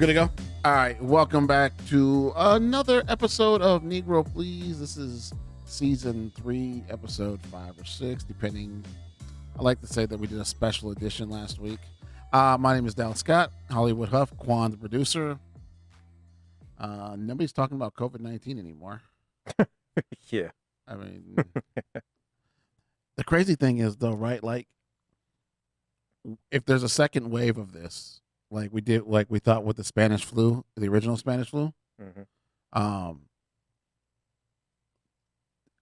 good to go? All right, welcome back to another episode of Negro Please. This is season 3, episode 5 or 6, depending. I like to say that we did a special edition last week. My name is Dallas Scott, Hollywood Huff, Quan, the producer. Nobody's talking about COVID-19 anymore. Yeah. I mean, the crazy thing is, though, right? Like, if there's a second wave of this, like we thought with the Spanish flu, the original Spanish flu,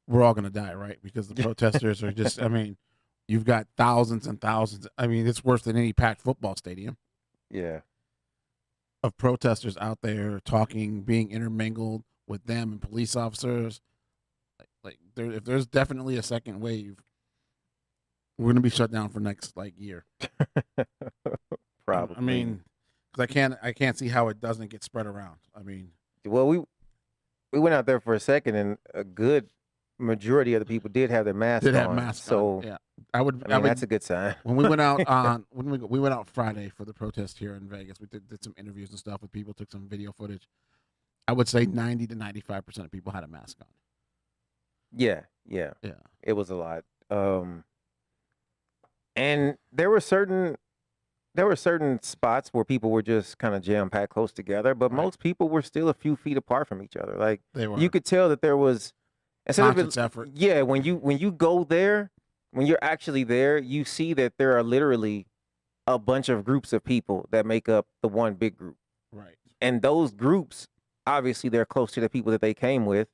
we're all gonna die, right? Because the protesters are just, I mean, you've got thousands and thousands. I mean, it's worse than any packed football stadium. Yeah. Of protesters out there talking, being intermingled with them and police officers. If there's definitely a second wave, we're gonna be shut down for next year. Probably. I mean, because I can't see how it doesn't get spread around. I mean, well, we went out there for a second, and a good majority of the people did have their masks on. Did have masks so on. Yeah, I would. that's a good sign. When we went out on we went out Friday for the protest here in Vegas, we did some interviews and stuff with people, took some video footage. I would say 90 to 95% of people had a mask on. Yeah. It was a lot. And there were certain spots where people were just kind of jam packed close together, but most people were still a few feet apart from each other. Like, they were. You could tell that there was conscious effort. Yeah, when you go there, when you're actually there, you see that there are literally a bunch of groups of people that make up the one big group. Right. And those groups, obviously, they're close to the people that they came with,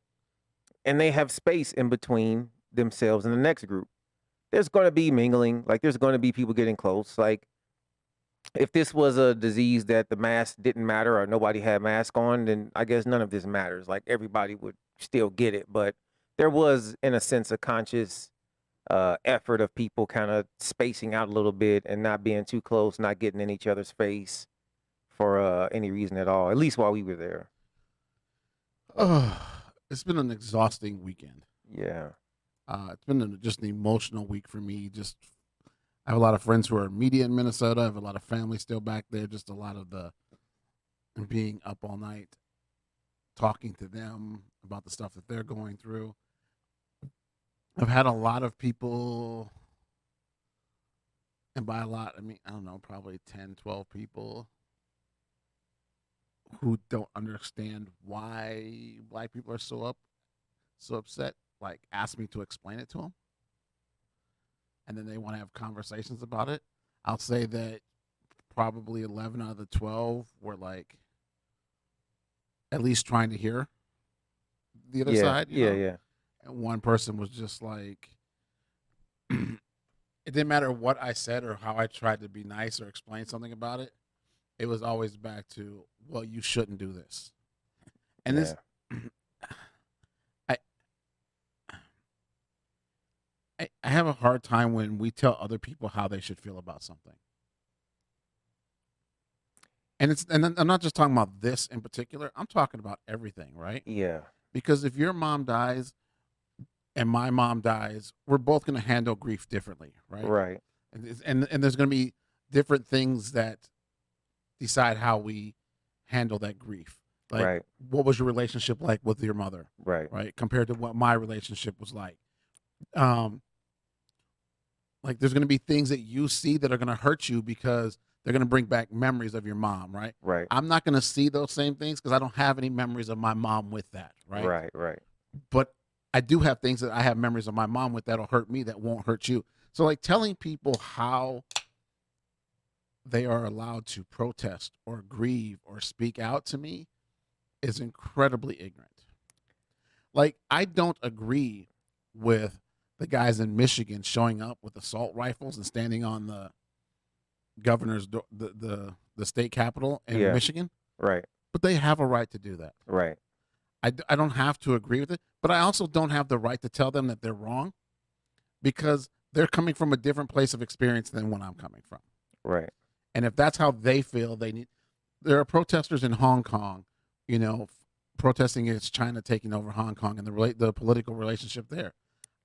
and they have space in between themselves and the next group. There's going to be mingling. Like, there's going to be people getting close. Like, if this was a disease that the mask didn't matter or nobody had mask on, then I guess none of this matters. Like, everybody would still get it. But there was, in a sense, a conscious effort of people kind of spacing out a little bit and not being too close, not getting in each other's face for any reason at all, at least while we were there. It's been an exhausting weekend. Yeah. It's been just an emotional week for me. I have a lot of friends who are media in Minnesota. I have a lot of family still back there. Just a lot of being up all night, talking to them about the stuff that they're going through. I've had a lot of people, and by a lot, I mean, I don't know, probably 10, 12 people who don't understand why Black people are so upset, like ask me to explain it to them. And then they want to have conversations about it. I'll say that probably 11 out of the 12 were like at least trying to hear the other side. You know? Yeah. And one person was just like, it didn't matter what I said or how I tried to be nice or explain something about it. It was always back to, well, you shouldn't do this. And this, I have a hard time when we tell other people how they should feel about something. And I'm not just talking about this in particular. I'm talking about everything, right? Yeah. Because if your mom dies and my mom dies, we're both going to handle grief differently, right? Right. And there's going to be different things that decide how we handle that grief. Like, what was your relationship like with your mother? Right. Compared to what my relationship was like. Like, there's going to be things that you see that are going to hurt you because they're going to bring back memories of your mom, right? Right. I'm not going to see those same things because I don't have any memories of my mom with that, right? Right. But I do have things that I have memories of my mom with that'll hurt me that won't hurt you. So, like, telling people how they are allowed to protest or grieve or speak out to me is incredibly ignorant. Like, I don't agree with the guys in Michigan showing up with assault rifles and standing on the governor's the state capitol in Michigan. Right. But they have a right to do that. Right. I don't have to agree with it, but I also don't have the right to tell them that they're wrong because they're coming from a different place of experience than what I'm coming from. Right. And if that's how they feel, there are protesters in Hong Kong, protesting against China taking over Hong Kong and the political relationship there.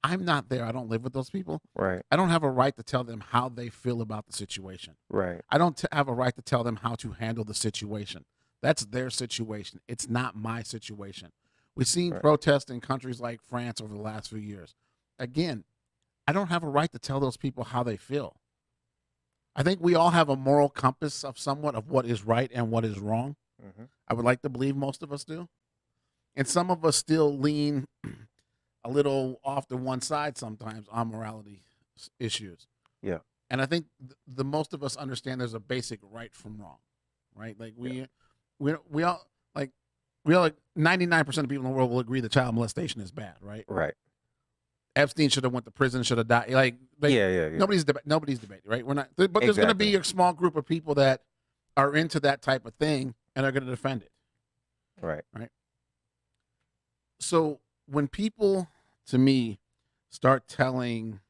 I'm not there. I don't live with those people. Right. I don't have a right to tell them how they feel about the situation. Right. I don't have a right to tell them how to handle the situation. That's their situation. It's not my situation. We've seen Right. protests in countries like France over the last few years. Again, I don't have a right to tell those people how they feel. I think we all have a moral compass of somewhat of what is right and what is wrong. Mm-hmm. I would like to believe most of us do. And some of us still lean a little off to one side sometimes on morality issues. Yeah. And I think the most of us understand there's a basic right from wrong, right? Like we all like 99% of people in the world will agree that child molestation is bad, right? Right. Epstein should have went to prison, should have died. Yeah. Nobody's debating, right? We're not, but there's going to be a small group of people that are into that type of thing and are going to defend it. Right. So when people, to me, start telling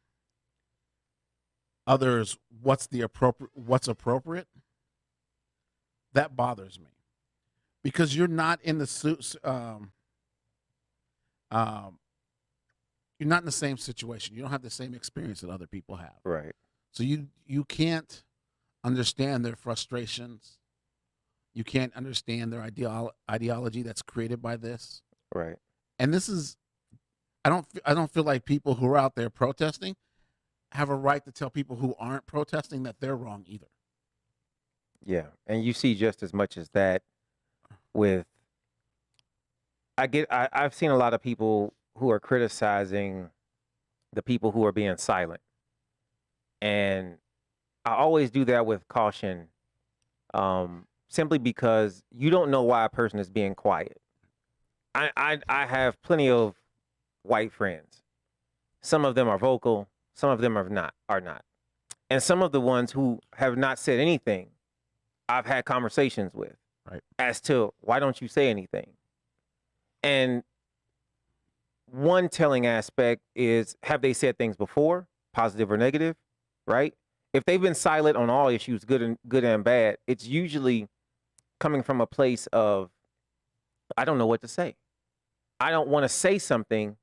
others what's appropriate, that bothers me, because you're not in the you're not in the same situation. You don't have the same experience that other people have. Right. So you can't understand their frustrations. You can't understand their ideology that's created by this. Right. And this is, I don't feel like people who are out there protesting have a right to tell people who aren't protesting that they're wrong either. Yeah. And you see just as much as that with, I've seen a lot of people who are criticizing the people who are being silent. And I always do that with caution, simply because you don't know why a person is being quiet. I have plenty of white friends. Some of them are vocal, some of them are not. And some of the ones who have not said anything, I've had conversations with, right, as to why don't you say anything? And one telling aspect is, have they said things before, positive or negative, right? If they've been silent on all issues, good and bad, it's usually coming from a place of, I don't know what to say. I don't want to say something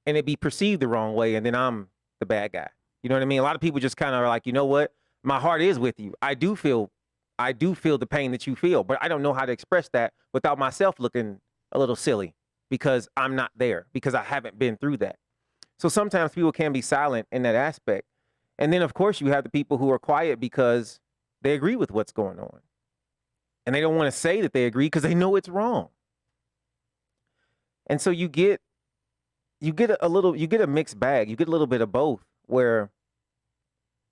and it be perceived the wrong way, and then I'm the bad guy. You know what I mean? A lot of people just kind of are like, you know what? My heart is with you. I do feel the pain that you feel, but I don't know how to express that without myself looking a little silly, because I'm not there, because I haven't been through that. So sometimes people can be silent in that aspect. And then, of course, you have the people who are quiet because they agree with what's going on. And they don't want to say that they agree because they know it's wrong. And so you get a mixed bag. You get a little bit of both, where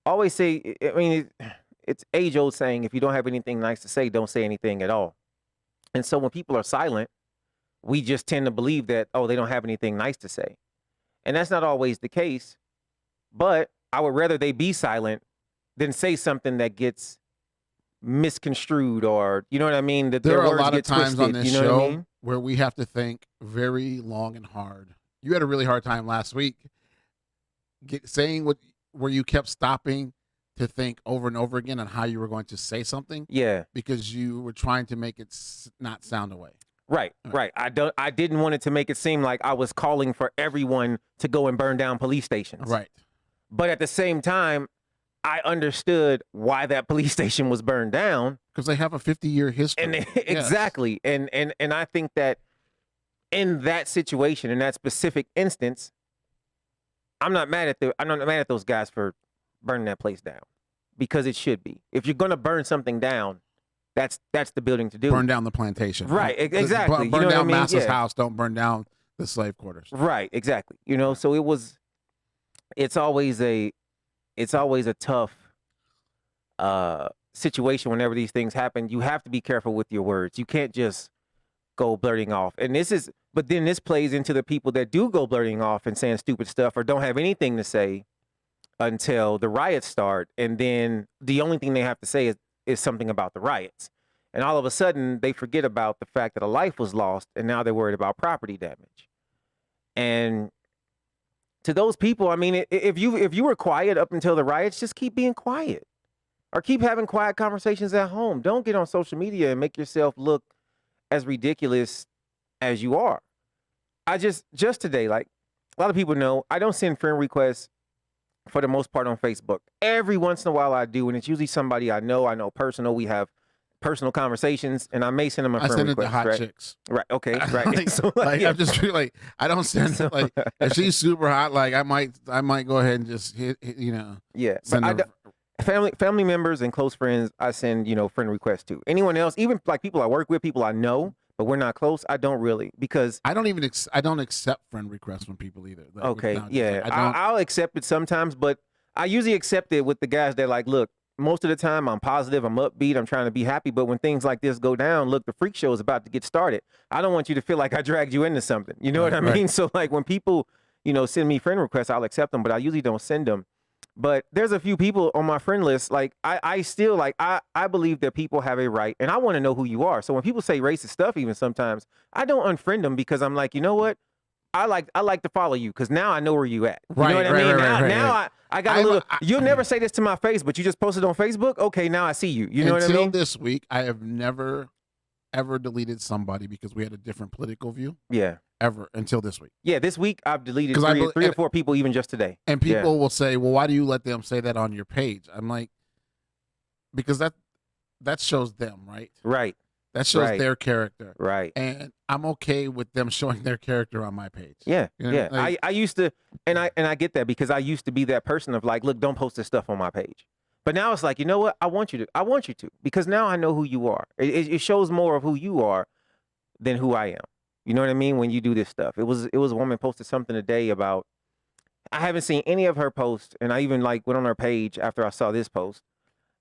I always say, I mean, it's age-old saying, if you don't have anything nice to say, don't say anything at all. And so when people are silent, we just tend to believe that, oh, they don't have anything nice to say. And that's not always the case. But I would rather they be silent than say something that gets misconstrued, or, you know what I mean? That there their are a words lot of get times twisted, on this you know show what I mean? where we have to think very long and hard. You had a really hard time last week saying where you kept stopping to think over and over again on how you were going to say something. Yeah. Because you were trying to make it not sound away. Right. I didn't want it to make it seem like I was calling for everyone to go and burn down police stations. Right. But at the same time, I understood why that police station was burned down. Because they have a 50-year history. And Yes. exactly. And I think that in that situation, in that specific instance, I'm not mad at those guys for burning that place down, because it should be. If you're gonna burn something down, that's the building to do. Burn down the plantation. Right, exactly. Burn you know down what I mean? Massa's Yeah. house. Don't burn down the slave quarters. Right, exactly. You know, so it's always a tough situation whenever these things happen. You have to be careful with your words. You can't just go blurting off. And but then this plays into the people that do go blurting off and saying stupid stuff, or don't have anything to say until the riots start. And then the only thing they have to say is something about the riots. And all of a sudden they forget about the fact that a life was lost, and now they're worried about property damage. And to those people, I mean, if you were quiet up until the riots, just keep being quiet, or keep having quiet conversations at home. Don't get on social media and make yourself look as ridiculous as you are. I just today, like a lot of people know, I don't send friend requests for the most part on Facebook. Every once in a while I do, and it's usually somebody I know personal. We have personal conversations, and I may send them a I friend send it to request, hot right? chicks. Right. Okay. Right. Like, So like yeah. I'm just like I don't send So- like if she's super hot, like I might go ahead and just hit you know. yeah, but Send her, family members and close friends, I send friend requests to. Anyone else, even like people I work with, people I know, but we're not close. I don't really because I don't even I don't accept friend requests from people either. Like, okay, nowadays. yeah, Like, I don't. I'll accept it sometimes, but I usually accept it with the guys that like, look, most of the time I'm positive, I'm upbeat, I'm trying to be happy, but when things like this go down, look, the freak show is about to get started. I don't want you to feel like I dragged you into something. You know what I Right. mean? So like when people, send me friend requests, I'll accept them, but I usually don't send them. But there's a few people on my friend list, like I still like I believe that people have a right, and I want to know who you are. So when people say racist stuff, even sometimes, I don't unfriend them because I'm like, you know what? I like to follow you because now I know where you at. You know what I mean? Now I got a little. You'll never say this to my face, but you just posted on Facebook. Okay, now I see you. You know what I mean? Until this week, I have never ever deleted somebody because we had a different political view. Yeah. Ever until this week. Yeah, this week I've deleted 'Cause three or four people even just today. And people will say, "Well, why do you let them say that on your page?" I'm like, because that shows them, right? Right. That shows their character. Right. And I'm okay with them showing their character on my page. Yeah. You know, yeah. like- I used to, and I get that because I used to be that person of like, look, don't post this stuff on my page. But now it's like, you know what? I want you to because now I know who you are. It shows more of who you are than who I am. You know what I mean? When you do this stuff, it was a woman posted something today about. I haven't seen any of her posts, and I even like went on her page after I saw this post,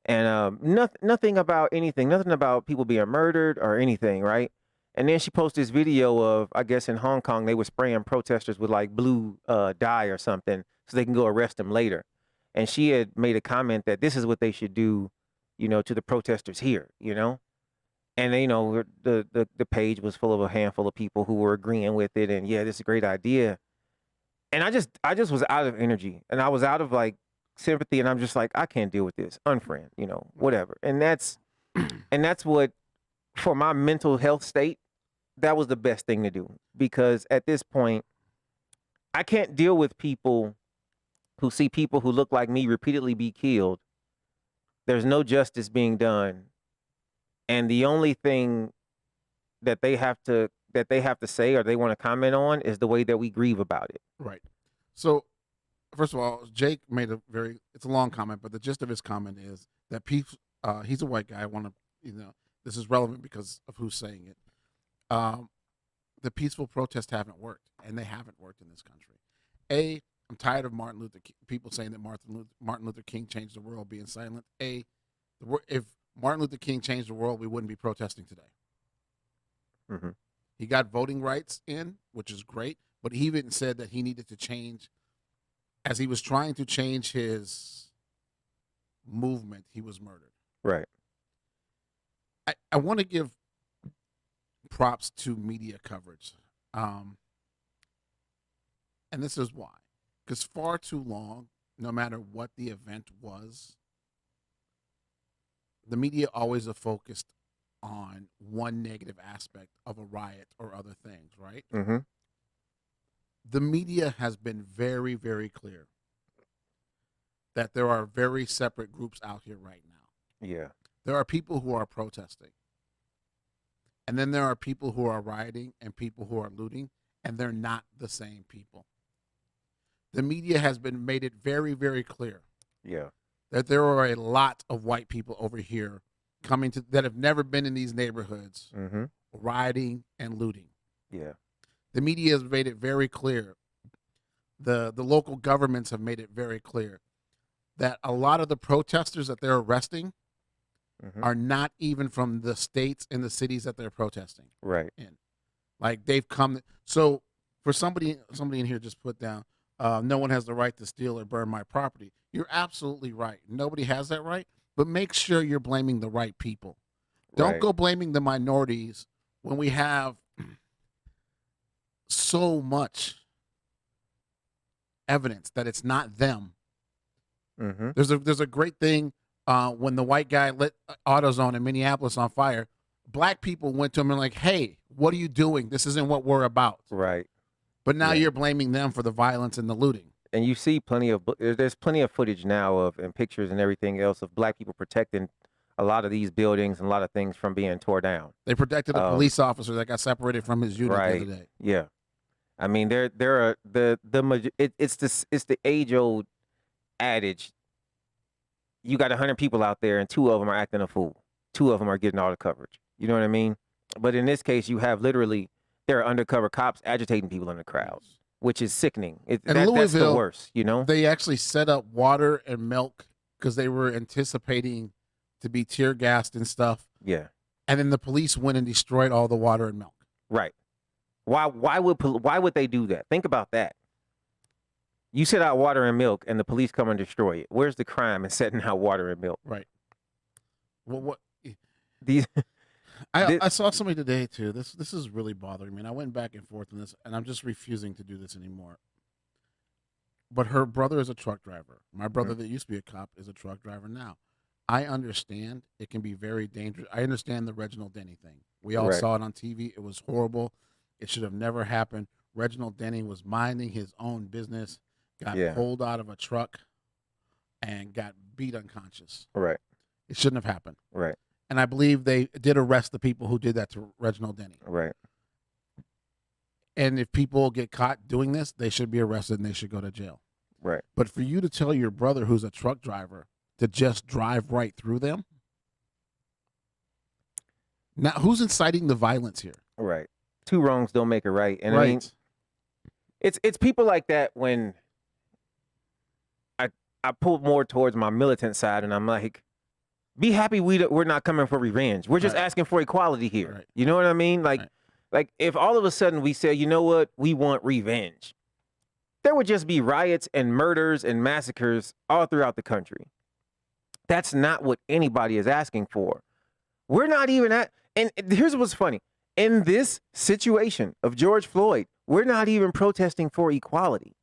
and nothing about anything, nothing about people being murdered or anything, right? And then she posted this video of, I guess in Hong Kong they were spraying protesters with like blue dye or something so they can go arrest them later, and she had made a comment that this is what they should do, to the protesters here, And the page was full of a handful of people who were agreeing with it, and yeah, this is a great idea. And I just was out of energy, and I was out of like sympathy, and I'm just like, I can't deal with this. Unfriend, whatever. And that's what, for my mental health state, that was the best thing to do because at this point, I can't deal with people who see people who look like me repeatedly be killed. There's no justice being done. And the only thing that they have to say or they want to comment on is the way that we grieve about it. Right. So, first of all, Jake made it's a long comment, but the gist of his comment is that he's a white guy. I want to, this is relevant because of who's saying it. The peaceful protests haven't worked, and they haven't worked in this country. I'm tired of people saying that Martin Luther King changed the world being silent. If Martin Luther King changed the world, we wouldn't be protesting today. Mm-hmm. He got voting rights in, which is great, but he even said that he needed to change. As he was trying to change his movement, he was murdered. Right. I want to give props to media coverage. And this is why. Because far too long, no matter what the event was, the media always are focused on one negative aspect of a riot or other things, right? Mm-hmm. The media has been very, very clear that there are very separate groups out here right now. Yeah. There are people who are protesting. And then there are people who are rioting and people who are looting, and they're not the same people. The media has made it very, very clear. Yeah. That there are a lot of white people over here that have never been in these neighborhoods, mm-hmm. rioting and looting. Yeah. The media has made it very clear. The local governments have made it very clear that a lot of the protesters that they're arresting mm-hmm. are not even from the states and the cities that they're protesting. Right. In. Like they've come. So for somebody in here just put down, no one has the right to steal or burn my property. You're absolutely right. Nobody has that right, but make sure you're blaming the right people. Don't go blaming the minorities when we have so much evidence that it's not them. Mm-hmm. There's a great thing when the white guy lit AutoZone in Minneapolis on fire. Black people went to him and like, hey, what are you doing? This isn't what we're about. Right. But now you're blaming them for the violence and the looting. And you see there's plenty of footage now and pictures and everything else of black people protecting a lot of these buildings and a lot of things from being tore down. They protected a police officer that got separated from his unit the other day. Yeah. I mean, it's the age old adage. You got 100 people out there and 2 of them are acting a fool. 2 of them are getting all the coverage. You know what I mean? But in this case, you have literally, there are undercover cops agitating people in the crowds, which is sickening. That's the worst, you know? They actually set up water and milk because they were anticipating to be tear gassed and stuff. Yeah. And then the police went and destroyed all the water and milk. Right. Why would they do that? Think about that. You set out water and milk and the police come and destroy it. Where's the crime in setting out water and milk? Right. Well, what these I saw somebody today too. This is really bothering me. And I went back and forth on this, and I'm just refusing to do this anymore. But her brother is a truck driver. My brother that used to be a cop is a truck driver now. I understand it can be very dangerous. I understand the Reginald Denny thing. We all saw it on TV. It was horrible. It should have never happened. Reginald Denny was minding his own business, got pulled out of a truck, and got beat unconscious. Right. It shouldn't have happened. Right. And I believe they did arrest the people who did that to Reginald Denny. Right. And if people get caught doing this, they should be arrested and they should go to jail. Right. But for you to tell your brother who's a truck driver to just drive right through them, now who's inciting the violence here? Right. 2 wrongs don't make a right. And I mean, it's people like that when I pull more towards my militant side, and I'm like, be happy we're not coming for revenge. We're just asking for equality here. Right. You know what I mean? Like if all of a sudden we say, you know what, we want revenge, there would just be riots and murders and massacres all throughout the country. That's not what anybody is asking for. We're not even and here's what's funny. In this situation of George Floyd, we're not even protesting for equality.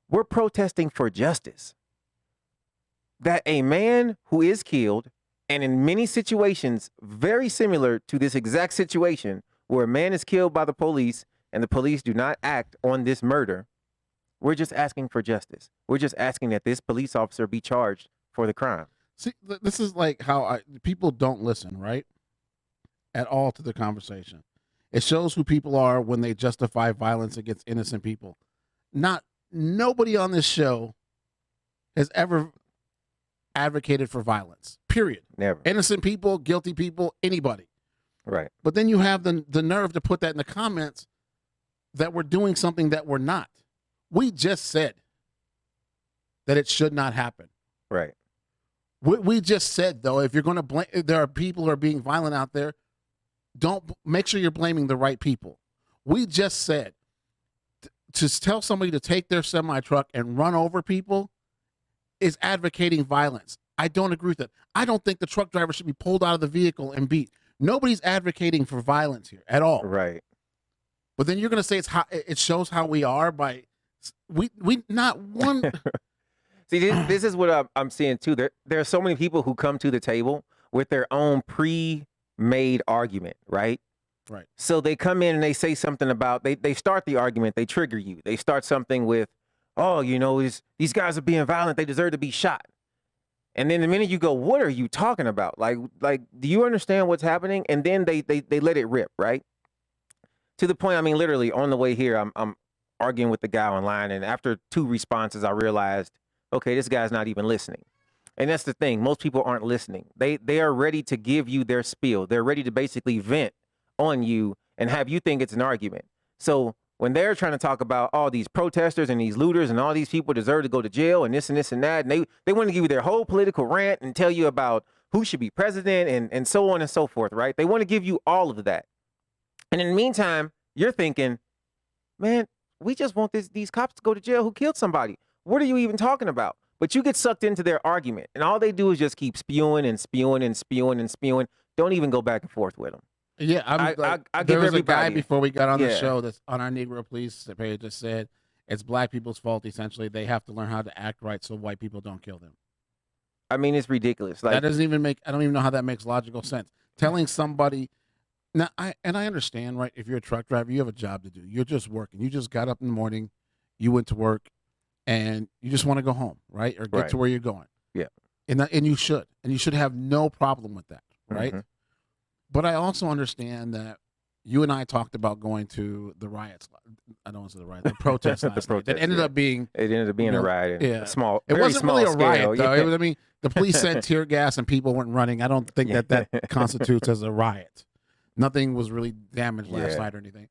We're protesting for justice. That a man who is killed, and in many situations very similar to this exact situation, where a man is killed by the police and the police do not act on this murder, we're just asking for justice. We're just asking that this police officer be charged for the crime. See, this is like how people don't listen, right? At all to the conversation. It shows who people are when they justify violence against innocent people. Nobody on this show has ever advocated for violence, period. Never. Innocent people, guilty people, anybody. Right. But then you have the nerve to put that in the comments that we're doing something that we're not. We just said that it should not happen. Right. We just said, though, if you're going to blame, if there are people who are being violent out there, don't make sure you're blaming the right people. We just said to tell somebody to take their semi-truck and run over people is advocating violence. I don't agree with that. I don't think the truck driver should be pulled out of the vehicle and beat. Nobody's advocating for violence here at all. Right. But then you're going to say it shows how we are by we not one. See, this is what I'm seeing too. There are so many people who come to the table with their own pre-made argument, right? Right. So they come in and they say something about, they start the argument, they trigger you. They start something with, oh, you know, these guys are being violent, they deserve to be shot. And then the minute you go, what are you talking about? Like, do you understand what's happening? And then they let it rip, right? To the point, I mean, literally on the way here, I'm arguing with the guy online, and after 2 responses, I realized, okay, this guy's not even listening. And that's the thing. Most people aren't listening. They are ready to give you their spiel. They're ready to basically vent on you and have you think it's an argument. So when they're trying to talk about all these protesters and these looters and all these people deserve to go to jail and this and this and that, and they want to give you their whole political rant and tell you about who should be president and so on and so forth, right? They want to give you all of that. And in the meantime, you're thinking, man, we just want these cops to go to jail who killed somebody. What are you even talking about? But you get sucked into their argument, and all they do is just keep spewing and spewing and spewing and spewing. Don't even go back and forth with them. Yeah, I there give was a guy everybody before we got on the show that's on our Negro Please page that said it's black people's fault. Essentially, they have to learn how to act right so white people don't kill them. I mean, it's ridiculous. Like, that doesn't even make. I don't even know how that makes logical sense. Telling somebody now, I understand, right? If you're a truck driver, you have a job to do. You're just working. You just got up in the morning, you went to work, and you just want to go home, right, or get to where you're going. Yeah. and you should have no problem with that, right? Mhm. But I also understand that you and I talked about going to the riots. I don't want to say the riots, the protests The last night. That protest, ended yeah. up being, It ended up being you a know, riot, yeah. a small, It very wasn't small really a scale. riot though. Yeah. It was, I mean, the police sent tear gas and people weren't running. I don't think that constitutes as a riot. Nothing was really damaged last Yeah. night or anything.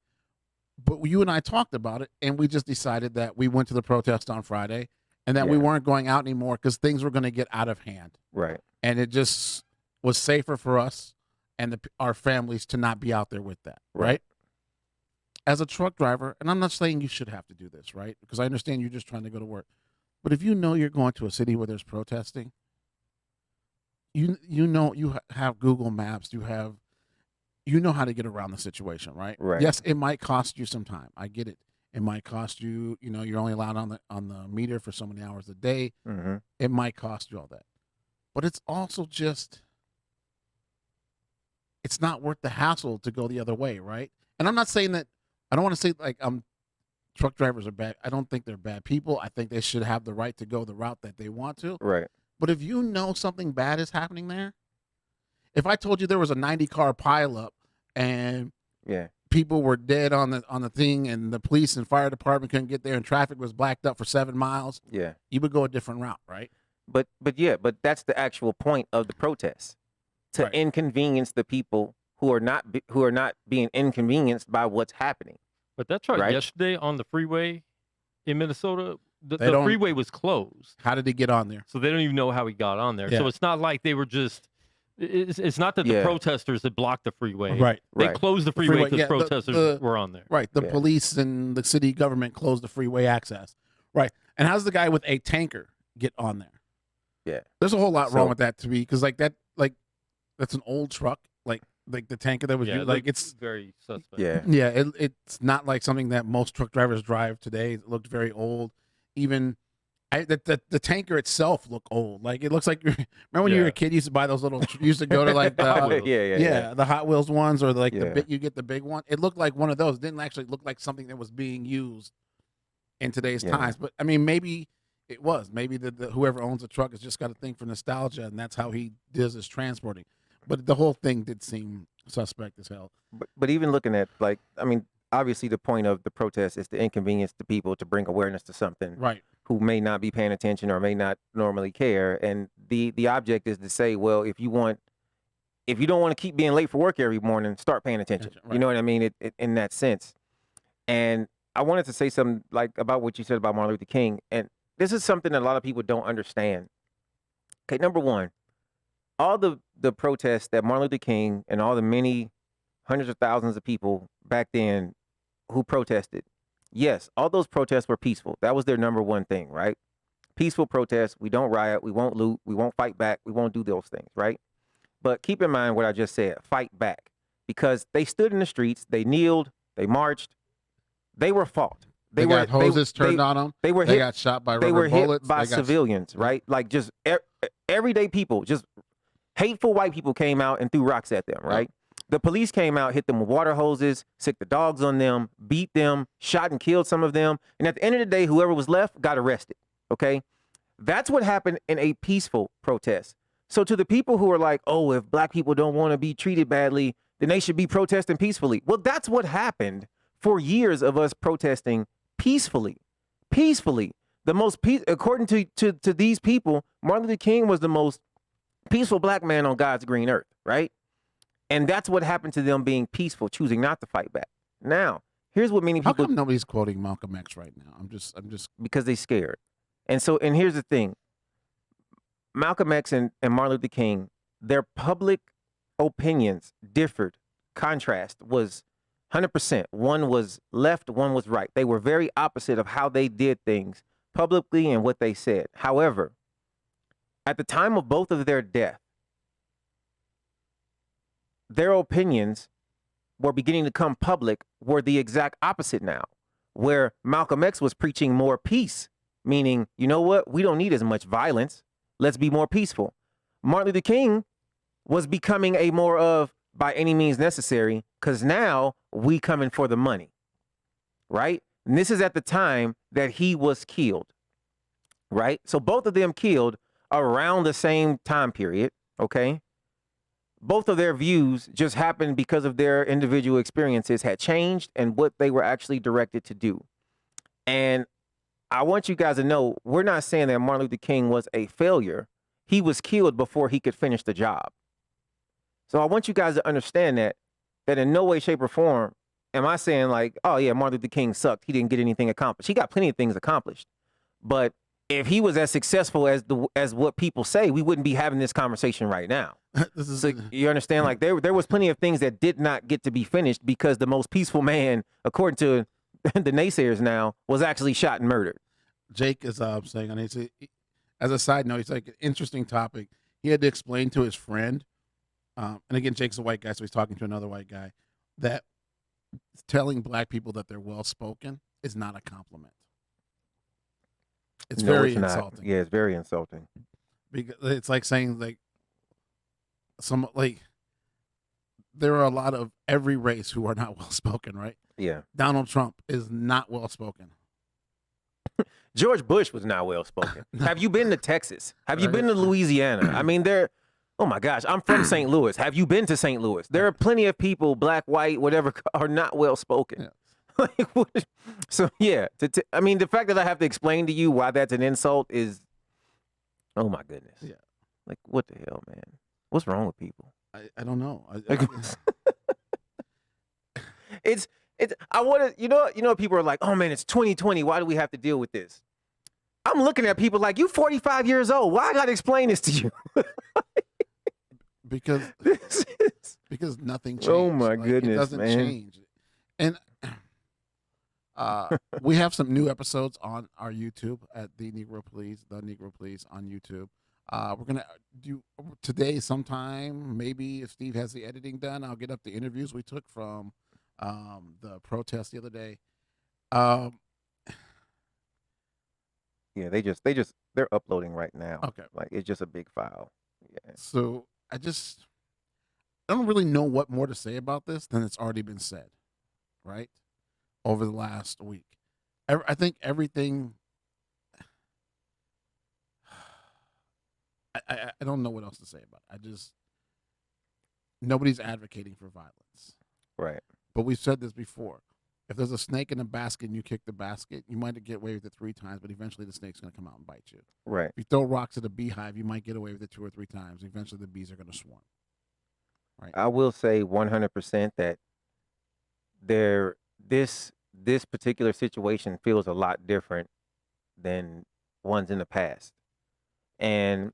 But you and I talked about it, and we just decided that we went to the protest on Friday, and that we Yeah. weren't going out anymore because things were going to get out of hand, Right. and it just was safer for us and our families to not be out there with that, right? As a truck driver, and I'm not saying you should have to do this, right? Because I understand you're just trying to go to work. But if you know you're going to a city where there's protesting, you know you have Google Maps, you know how to get around the situation, right? Right. Yes, it might cost you some time. I get it. It might cost you, you're only allowed on the meter for so many hours a day. Mhm. It might cost you all that. But it's also just, it's not worth the hassle to go the other way, right? And I'm not saying that, I don't want to say like truck drivers are bad. I don't think they're bad people. I think they should have the right to go the route that they want to. Right. But if you know something bad is happening there, if I told you there was a 90-car pileup and Yeah. people were dead on the thing and the police and fire department couldn't get there and traffic was blacked up for 7 miles, Yeah. you would go a different route, right? But that's the actual point of the protest, to Right. inconvenience the people who are not being inconvenienced by what's happening. But that truck Right. yesterday on the freeway in Minnesota, the They don't- freeway was closed, How did he get on there? so they don't even know how he got on there. Yeah. So it's not like they were just. It's not that Yeah. the protesters that blocked the freeway. Right. They Right. closed the freeway freeway, because yeah, protesters were on there. Right. The Yeah. police and the city government closed the freeway access. Right. And how's the guy with a tanker get on there? Yeah. There's a whole lot wrong So- with that to me, because that's an old truck, like the tanker that was Yeah, used, like it's very suspect. Yeah. it's not like something that most truck drivers drive today. It looked very old. Even the tanker itself looked old. Like it looks like remember when you were a Yeah. kid, you used to buy those little, you used to go to like the Hot Wheels. Yeah. the Hot Wheels ones, or like Yeah. you get the big one. It looked like one of those. It didn't actually look like something that was being used in today's Yeah. times. But I mean, maybe it was. Maybe the whoever owns the truck has just got a thing for nostalgia, and that's how he does his transporting. But the whole thing did seem suspect as hell. But even looking at, like, I mean, obviously the point of the protest is to inconvenience the people, to bring awareness to something Right. who may not be paying attention or may not normally care. And the object is to say, well, if you don't want to keep being late for work every morning, start paying attention. Right. You know what I mean? It in that sense. And I wanted to say something like about what you said about Martin Luther King. And this is something that a lot of people don't understand. Okay, number one, all the protests that Martin Luther King and all the many hundreds of thousands of people back then who protested, yes, all those protests were peaceful. That was their number one thing, right? Peaceful protests. We don't riot. We won't loot. We won't fight back. We won't do those things, right? But keep in mind what I just said, fight back. Because they stood in the streets, they kneeled, they marched, they were fought. They got hoses turned on them. They were They hit. got shot by They rubber were hit bullets. by They got- civilians, right? Like just everyday people, just hateful white people came out and threw rocks at them, right? The police came out, hit them with water hoses, sicked the dogs on them, beat them, shot and killed some of them. And at the end of the day, whoever was left got arrested, okay? That's what happened in a peaceful protest. So to the people who are like, oh, if black people don't want to be treated badly, then they should be protesting peacefully. Well, that's what happened for years of us protesting peacefully. Peacefully. The most according to these people, Martin Luther King was the most peaceful black man on God's green earth, right? And that's what happened to them being peaceful, choosing not to fight back. Now, here's what many How people, come nobody's quoting Malcolm X right now? I'm just because they scared. And here's the thing. Malcolm X and Martin Luther King, their public opinions differed. Contrast was 100%. One was left, one was right. They were very opposite of how they did things publicly and what they said. However, at the time of both of their death, their opinions were beginning to come public were the exact opposite now, where Malcolm X was preaching more peace, meaning, you know what? We don't need as much violence. Let's be more peaceful. Martin Luther King was becoming a more of by any means necessary, because now we coming for the money, right? And this is at the time that he was killed, right? So both of them killed around the same time period, okay? Both of their views just happened because of their individual experiences had changed and what they were actually directed to do. And I want you guys to know, we're not saying that Martin Luther King was a failure. He was killed before he could finish the job. So I want you guys to understand that in no way, shape, or form am I saying like, oh yeah, Martin Luther King sucked. He didn't get anything accomplished. He got plenty of things accomplished. But if he was as successful as what people say, we wouldn't be having this conversation right now. So you understand? Like there was plenty of things that did not get to be finished because the most peaceful man, according to the naysayers now, was actually shot and murdered. Jake is saying, and as a side note, he's like an interesting topic. He had to explain to his friend, and again, Jake's a white guy, so he's talking to another white guy, that telling black people that they're well spoken is not a compliment. It's very insulting. Yeah, it's very insulting. Because it's like saying there are a lot of every race who are not well spoken, right? Yeah. Donald Trump is not well spoken. George Bush was not well spoken. Have you been to Texas? Have you been to Louisiana? I mean, oh my gosh, I'm from St. Louis. Have you been to St. Louis? There are plenty of people, black, white, whatever, are not well spoken. Yeah. So yeah, I mean, the fact that I have to explain to you why that's an insult is, oh my goodness. Yeah. Like, what the hell, man? What's wrong with people? I don't know. I want to, you know, people are like, oh man, it's 2020. Why do we have to deal with this? I'm looking at people like, you 45 years old. Why I got to explain this to you? because nothing changed. Oh my goodness, it doesn't man. change. And we have some new episodes on our YouTube at the Negro Please on YouTube. We're gonna do today sometime. Maybe if Steve has the editing done, I'll get up the interviews we took from the protest the other day. Yeah, they're uploading right now. Okay, like it's just a big file. Yeah. So I don't really know what more to say about this than it's already been said, right? Over the last week, I think everything. I don't know what else to say about it. Nobody's advocating for violence. Right. But we've said this before. If there's a snake in a basket and you kick the basket, you might get away with it 3 times, but eventually the snake's going to come out and bite you. Right. If you throw rocks at a beehive, you might get away with it 2 or 3 times. Eventually the bees are going to swarm. Right. I will say 100% that this particular situation feels a lot different than ones in the past. And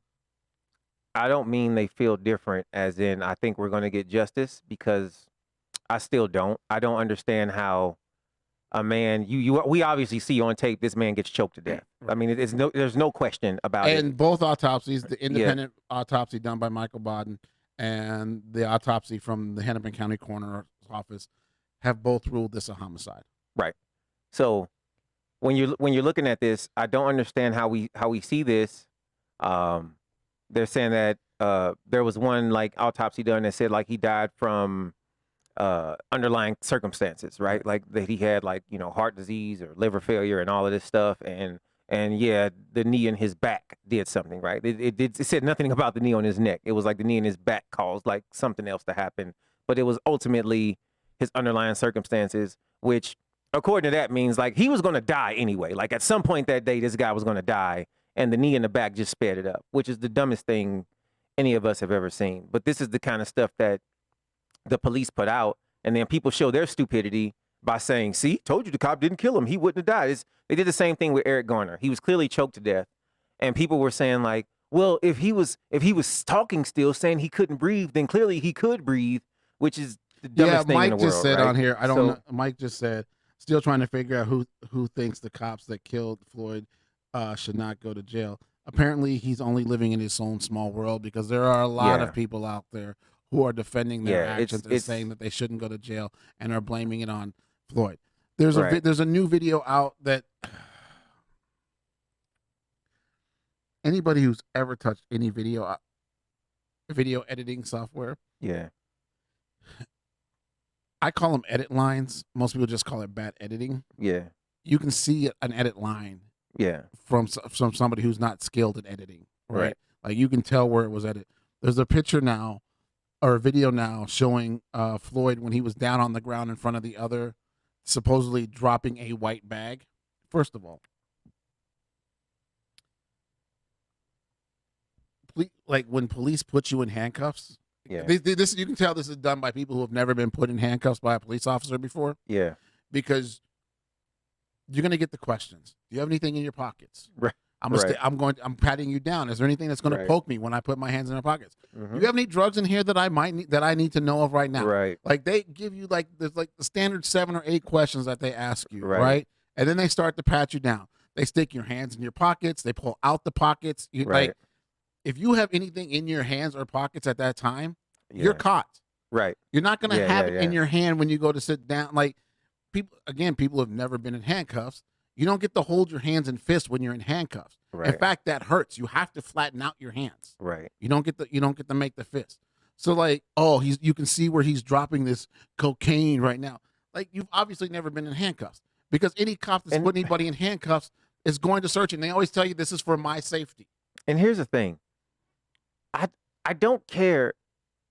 I don't mean they feel different as in I think we're going to get justice, because I still don't. I don't understand how a man, we obviously see on tape this man gets choked to death. Right. I mean, there's no question about it. And both autopsies, the independent autopsy done by Michael Baden and the autopsy from the Hennepin County Coroner's Office, have both ruled this a homicide. Right. So when you're looking at this, I don't understand how we see this. They're saying that there was one like autopsy done that said like he died from underlying circumstances, right? Like that he had like, heart disease or liver failure and all of this stuff. And yeah, the knee in his back did something, right? It said nothing about the knee on his neck. It was like the knee in his back caused like something else to happen. But it was ultimately his underlying circumstances, which according to that means like he was going to die anyway. Like at some point that day, this guy was going to die, and the knee in the back just sped it up, which is the dumbest thing any of us have ever seen. But this is the kind of stuff that the police put out, and then people show their stupidity by saying, see, told you the cop didn't kill him. He wouldn't have died. They did the same thing with Eric Garner. He was clearly choked to death. And people were saying like, well, if he was talking still saying he couldn't breathe, then clearly he could breathe, which is the dumbest thing in the world. Mike just said right? on here, I don't know. Mike just said, still trying to figure out who thinks the cops that killed Floyd should not go to jail. Apparently, he's only living in his own small world, because there are a lot of people out there who are defending their actions and saying that they shouldn't go to jail and are blaming it on Floyd. There's a new video out that anybody who's ever touched any video editing software, I call them edit lines. Most people just call it bad editing. Yeah, you can see an edit line. Yeah, from somebody who's not skilled in editing. Right. Like you can tell where it was at. There's a picture now or a video now showing Floyd when he was down on the ground in front of the other, supposedly dropping a white bag. First of all, like when police put you in handcuffs, Yeah. this you can tell this is done by people who have never been put in handcuffs by a police officer before. Yeah. Because you're gonna get the questions. Do you have anything in your pockets? Right. I'm patting you down. Is there anything that's going to Right. poke me when I put my hands in my pockets? Mhm. Do you have any drugs in here that I need to know of right now? Right. Like they give you there's like the standard 7 or 8 questions that they ask you, Right. right? And then they start to pat you down. They stick your hands in your pockets. They pull out the pockets. Right. Like if you have anything in your hands or pockets at that time, Yeah. you're caught. Right. You're not going to Yeah, have yeah, it in yeah. your hand when you go to sit down. Like people who have never been in handcuffs. You don't get to hold your hands in fists when you're in handcuffs. Right. In fact, that hurts. You have to flatten out your hands. Right. You don't get to make the fist. So like, oh, you can see where he's dropping this cocaine right now. Like you've obviously never been in handcuffs because any cop that's putting anybody in handcuffs is going to search, and they always tell you this is for my safety. And here's the thing. I don't care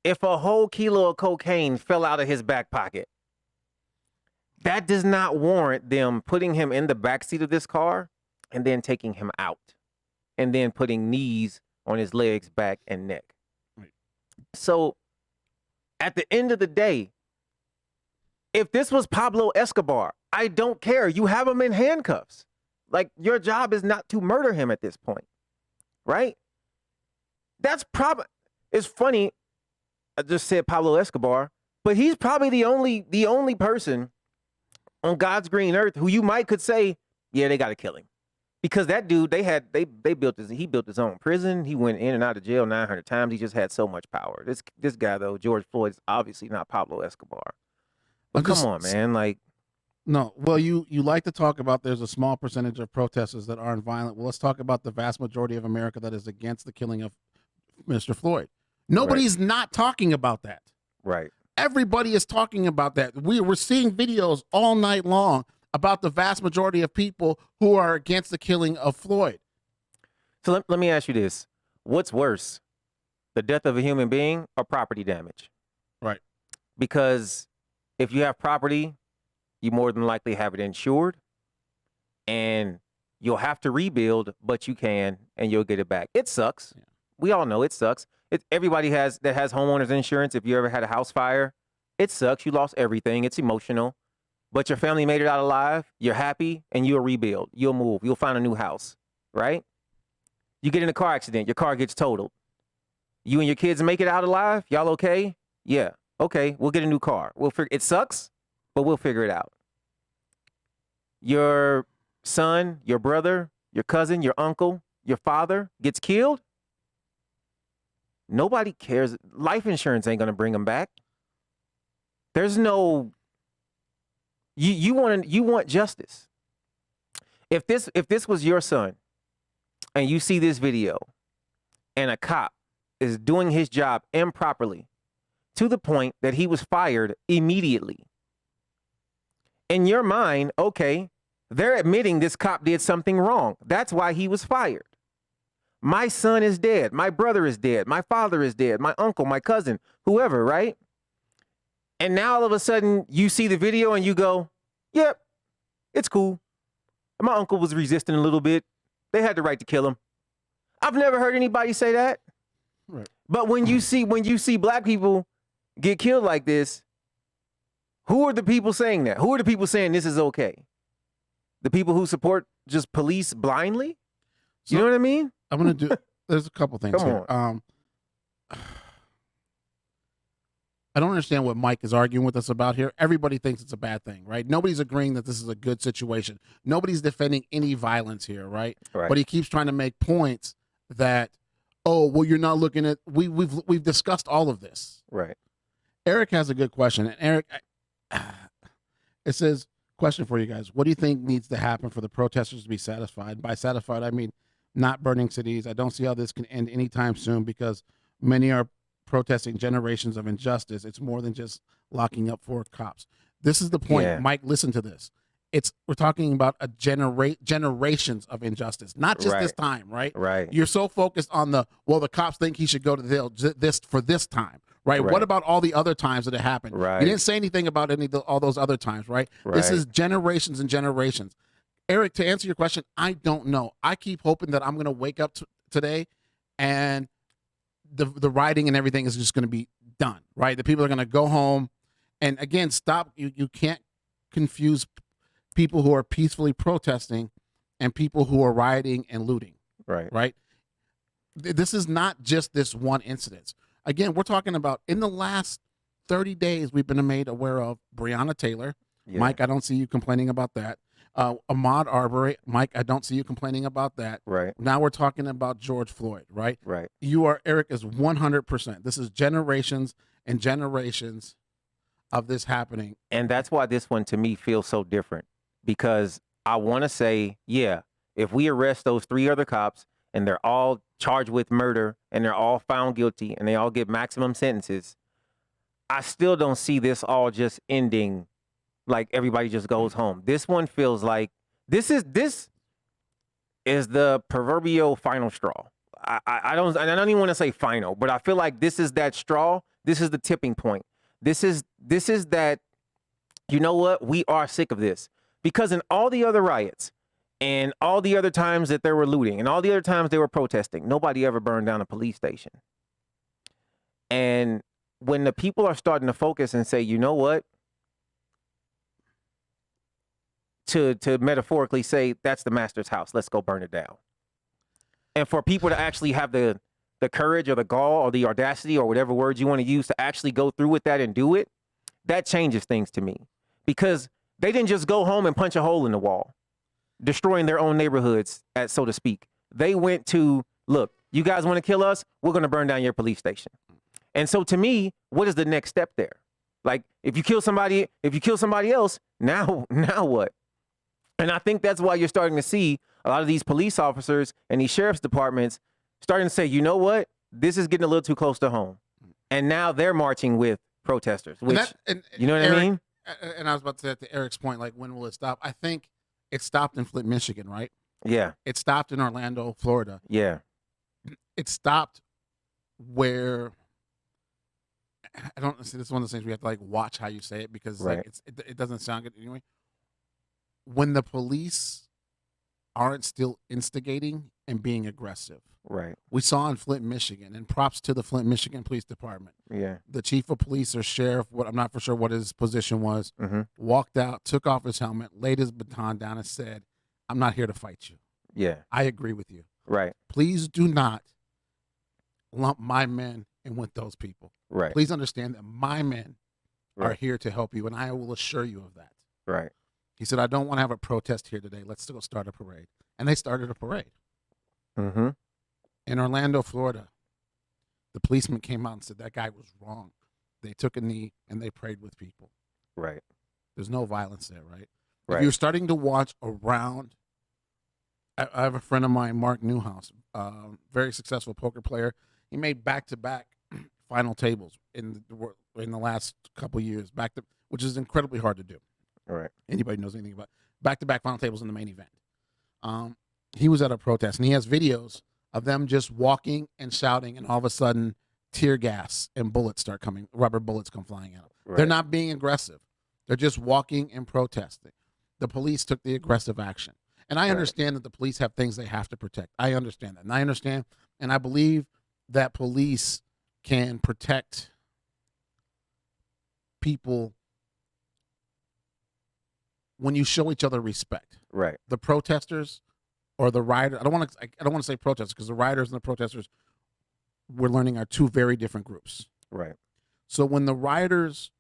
if a whole kilo of cocaine fell out of his back pocket. That does not warrant them putting him in the backseat of this car and then taking him out and then putting knees on his legs, back, and neck. Right. So at the end of the day, if this was Pablo Escobar, I don't care. You have him in handcuffs. Like, your job is not to murder him at this point, right? That's probably, it's funny, I just said Pablo Escobar, but he's probably the only person on God's green earth who you could say, yeah, they got to kill him. Because that dude, he built his own prison. He went in and out of jail 900 times. He just had so much power. This guy, though, George Floyd, is obviously not Pablo Escobar. But come on, man. Like, no, well, you like to talk about there's a small percentage of protesters that aren't violent. Well, let's talk about the vast majority of America that is against the killing of Mr. Floyd. Nobody's not talking about that. right. Everybody is talking about that. We're seeing videos all night long about the vast majority of people who are against the killing of Floyd. So let me ask you this. What's worse, the death of a human being or property damage? Right. Because if you have property, you more than likely have it insured, and you'll have to rebuild, but you can, and you'll get it back. It sucks. Yeah. We all know it sucks. Everybody has homeowners insurance. If you ever had a house fire, it sucks. You lost everything. It's emotional, but your family made it out alive. You're happy, and you'll rebuild. You'll move. You'll find a new house, right? You get in a car accident. Your car gets totaled. You and your kids make it out alive. Y'all okay? Yeah. Okay. We'll get a new car. It sucks, but we'll figure it out. Your son, your brother, your cousin, your uncle, your father gets killed. Nobody cares. Life insurance ain't gonna bring them back. There's no. You want justice. If this was your son, and you see this video, and a cop is doing his job improperly, to the point that he was fired immediately. In your mind, okay, they're admitting this cop did something wrong. That's why he was fired. My son is dead. My brother is dead. My father is dead. My uncle, my cousin, whoever, right? And now all of a sudden you see the video and you go, yep, it's cool. My uncle was resisting a little bit. They had the right to kill him. I've never heard anybody say that. Right. But when you see black people get killed like this, who are the people saying that? Who are the people saying this is okay? The people who support just police blindly? You know what I mean? I'm gonna do. There's a couple things Come here. I don't understand what Mike is arguing with us about here. Everybody thinks it's a bad thing, right? Nobody's agreeing that this is a good situation. Nobody's defending any violence here, right? Right. But he keeps trying to make points that, oh, well, you're not looking at. We've discussed all of this. Right. Eric has a good question, and Eric, it says, question for you guys: what do you think needs to happen for the protesters to be satisfied? By satisfied, I mean not burning cities. I don't see how this can end anytime soon because many are protesting generations of injustice. It's more than just locking up 4 cops. This is the point. Yeah. Mike, listen to this. we're talking about a generations of injustice, not just this time, right? Right. You're so focused on the cops think he should go to this for this time, right? What about all the other times that it happened? Right. You didn't say anything about all those other times, right? This is generations and generations. Eric, to answer your question, I don't know. I keep hoping that I'm going to wake up today and the rioting and everything is just going to be done, right? The people are going to go home. And again, stop. You can't confuse people who are peacefully protesting and people who are rioting and looting. Right. This is not just this one incident. Again, we're talking about in the last 30 days, we've been made aware of Breonna Taylor. Yeah. Mike, I don't see you complaining about that. Ahmaud Arbery, Mike, I don't see you complaining about that. Right. Now we're talking about George Floyd, right? Right. Eric is 100%. This is generations and generations of this happening. And that's why this one to me feels so different, because I want to say, yeah, if we arrest those 3 other cops and they're all charged with murder and they're all found guilty and they all get maximum sentences, I still don't see this all just ending like everybody just goes home. This one feels like this is the proverbial final straw. I don't even want to say final, but I feel like this is that straw. This is the tipping point. This is that, you know what? We are sick of this, because in all the other riots and all the other times that they were looting and all the other times they were protesting, nobody ever burned down a police station. And when the people are starting to focus and say, you know what? To metaphorically say, that's the master's house, let's go burn it down. And for people to actually have the courage or the gall or the audacity or whatever words you want to use to actually go through with that and do it, that changes things to me. Because they didn't just go home and punch a hole in the wall, destroying their own neighborhoods, so to speak. They went to, look, you guys want to kill us? We're going to burn down your police station. And so to me, what is the next step there? Like, if you kill somebody else, now what? And I think that's why you're starting to see a lot of these police officers and these sheriff's departments starting to say, you know what? This is getting a little too close to home. And now they're marching with protesters, which, you know what Eric, I mean? And I was about to say, to Eric's point, like, when will it stop? I think it stopped in Flint, Michigan, right? Yeah. It stopped in Orlando, Florida. Yeah. It stopped where, I don't see, this is one of those things we have to like watch how you say it, because like it doesn't sound good anyway. When the police aren't still instigating and being aggressive. Right. We saw in Flint, Michigan, and props to the Flint, Michigan Police Department. Yeah. The chief of police or sheriff, I'm not for sure what his position was, walked out, took off his helmet, laid his baton down and said, I'm not here to fight you. Yeah. I agree with you. Right. Please do not lump my men in with those people. Right. Please understand that my men are here to help you, and I will assure you of that. Right. He said, I don't want to have a protest here today. Let's go start a parade. And they started a parade. Mm-hmm. In Orlando, Florida, the policeman came out and said that guy was wrong. They took a knee and they prayed with people. Right. There's no violence there, right? Right. If you're starting to watch around, I have a friend of mine, Mark Newhouse, very successful poker player. He made back-to-back final tables in the last couple years, which is incredibly hard to do. All right. Anybody knows anything about back-to-back final tables in the main event. He was at a protest, and he has videos of them just walking and shouting, and all of a sudden, tear gas and bullets start coming, rubber bullets come flying at them. Right. They're not being aggressive. They're just walking and protesting. The police took the aggressive action. And I understand that the police have things they have to protect. I understand that. And I understand, and I believe that police can protect people when you show each other respect. Right. The protesters or the rioters, I don't want to say protesters, because the rioters and the protesters, we're learning, are two very different groups. Right. So when the rioters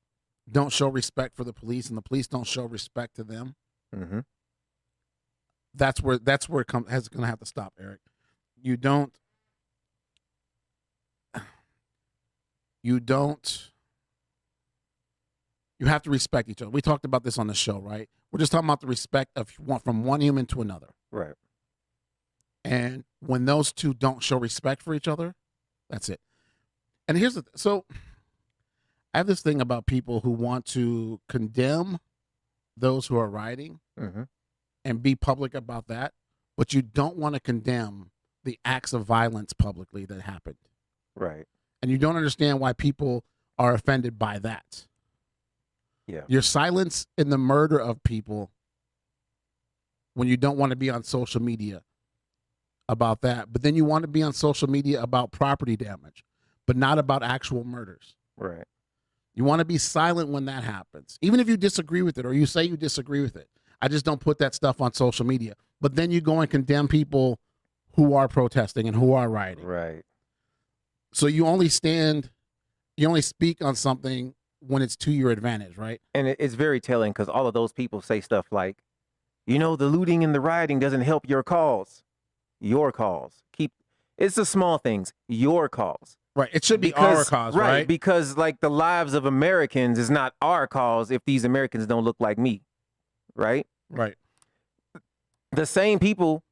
don't show respect for the police and the police don't show respect to them, that's where it's going to have to stop, Eric. You have to respect each other. We talked about this on the show, right? We're just talking about the respect from one human to another. Right. And when those two don't show respect for each other, that's it. And here's so I have this thing about people who want to condemn those who are rioting Mm-hmm. and be public about that, but you don't want to condemn the acts of violence publicly that happened. Right. And you don't understand why people are offended by that. Yeah. Your silence in the murder of people when you don't want to be on social media about that, but then you want to be on social media about property damage, but not about actual murders. Right. You want to be silent when that happens, even if you disagree with it or you say you disagree with it. I just don't put that stuff on social media. But then you go and condemn people who are protesting and who are rioting. Right. So you only speak on something when it's to your advantage, right? And it's very telling because all of those people say stuff like, the looting and the rioting doesn't help your cause. Your cause. It's the small things. Your cause. Right. It should be our cause, right? Because like the lives of Americans is not our cause if these Americans don't look like me. Right? Right. The same people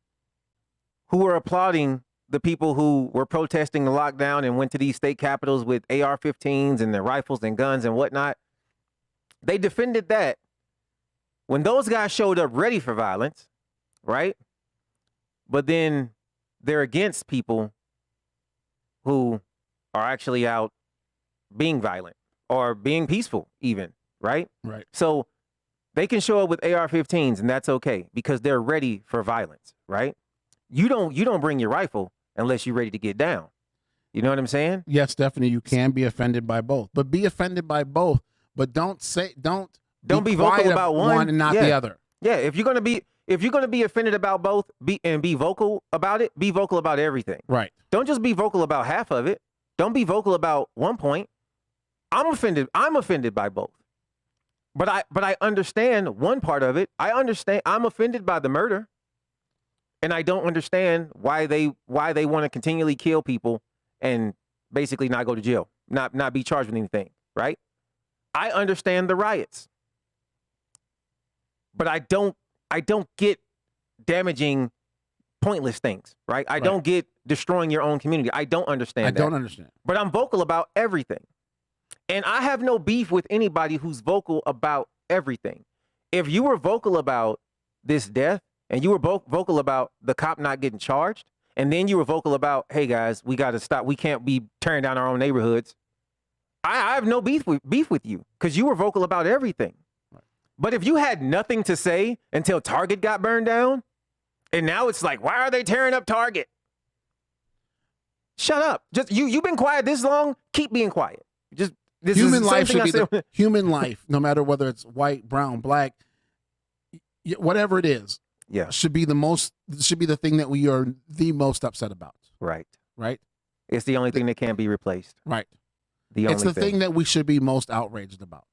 who were applauding the people who were protesting the lockdown and went to these state capitals with AR-15s and their rifles and guns and whatnot, they defended that when those guys showed up ready for violence, right? But then they're against people who are actually out being violent or being peaceful even, right? Right. So they can show up with AR-15s and that's okay because they're ready for violence, right? You don't bring your rifle unless you're ready to get down. You know what I'm saying? Yes, definitely. You can be offended by both, but be offended by both. But don't be vocal about one and not the other. Yeah, if you're gonna be offended about both, be vocal about it. Be vocal about everything. Right. Don't just be vocal about half of it. Don't be vocal about one point. I'm offended by both. But I understand one part of it. I'm offended by the murder. And I don't understand why they want to continually kill people and basically not go to jail, not be charged with anything, right? I understand the riots. But I don't get damaging pointless things, right? I don't get destroying your own community. I don't understand that. I don't understand. But I'm vocal about everything. And I have no beef with anybody who's vocal about everything. If you were vocal about this death and you were vocal about the cop not getting charged, and then you were vocal about, hey guys, we got to stop. We can't be tearing down our own neighborhoods. I have no beef with you because you were vocal about everything. Right. But if you had nothing to say until Target got burned down, and now it's like, why are they tearing up Target? Shut up. Just you've been quiet this long. Keep being quiet. Just this human is life should be human life. life, no matter whether it's white, brown, black, whatever it is. Yeah, should be the thing that we are the most upset about. Right. Right. It's the only thing that can't be replaced. Right. It's the thing that we should be most outraged about.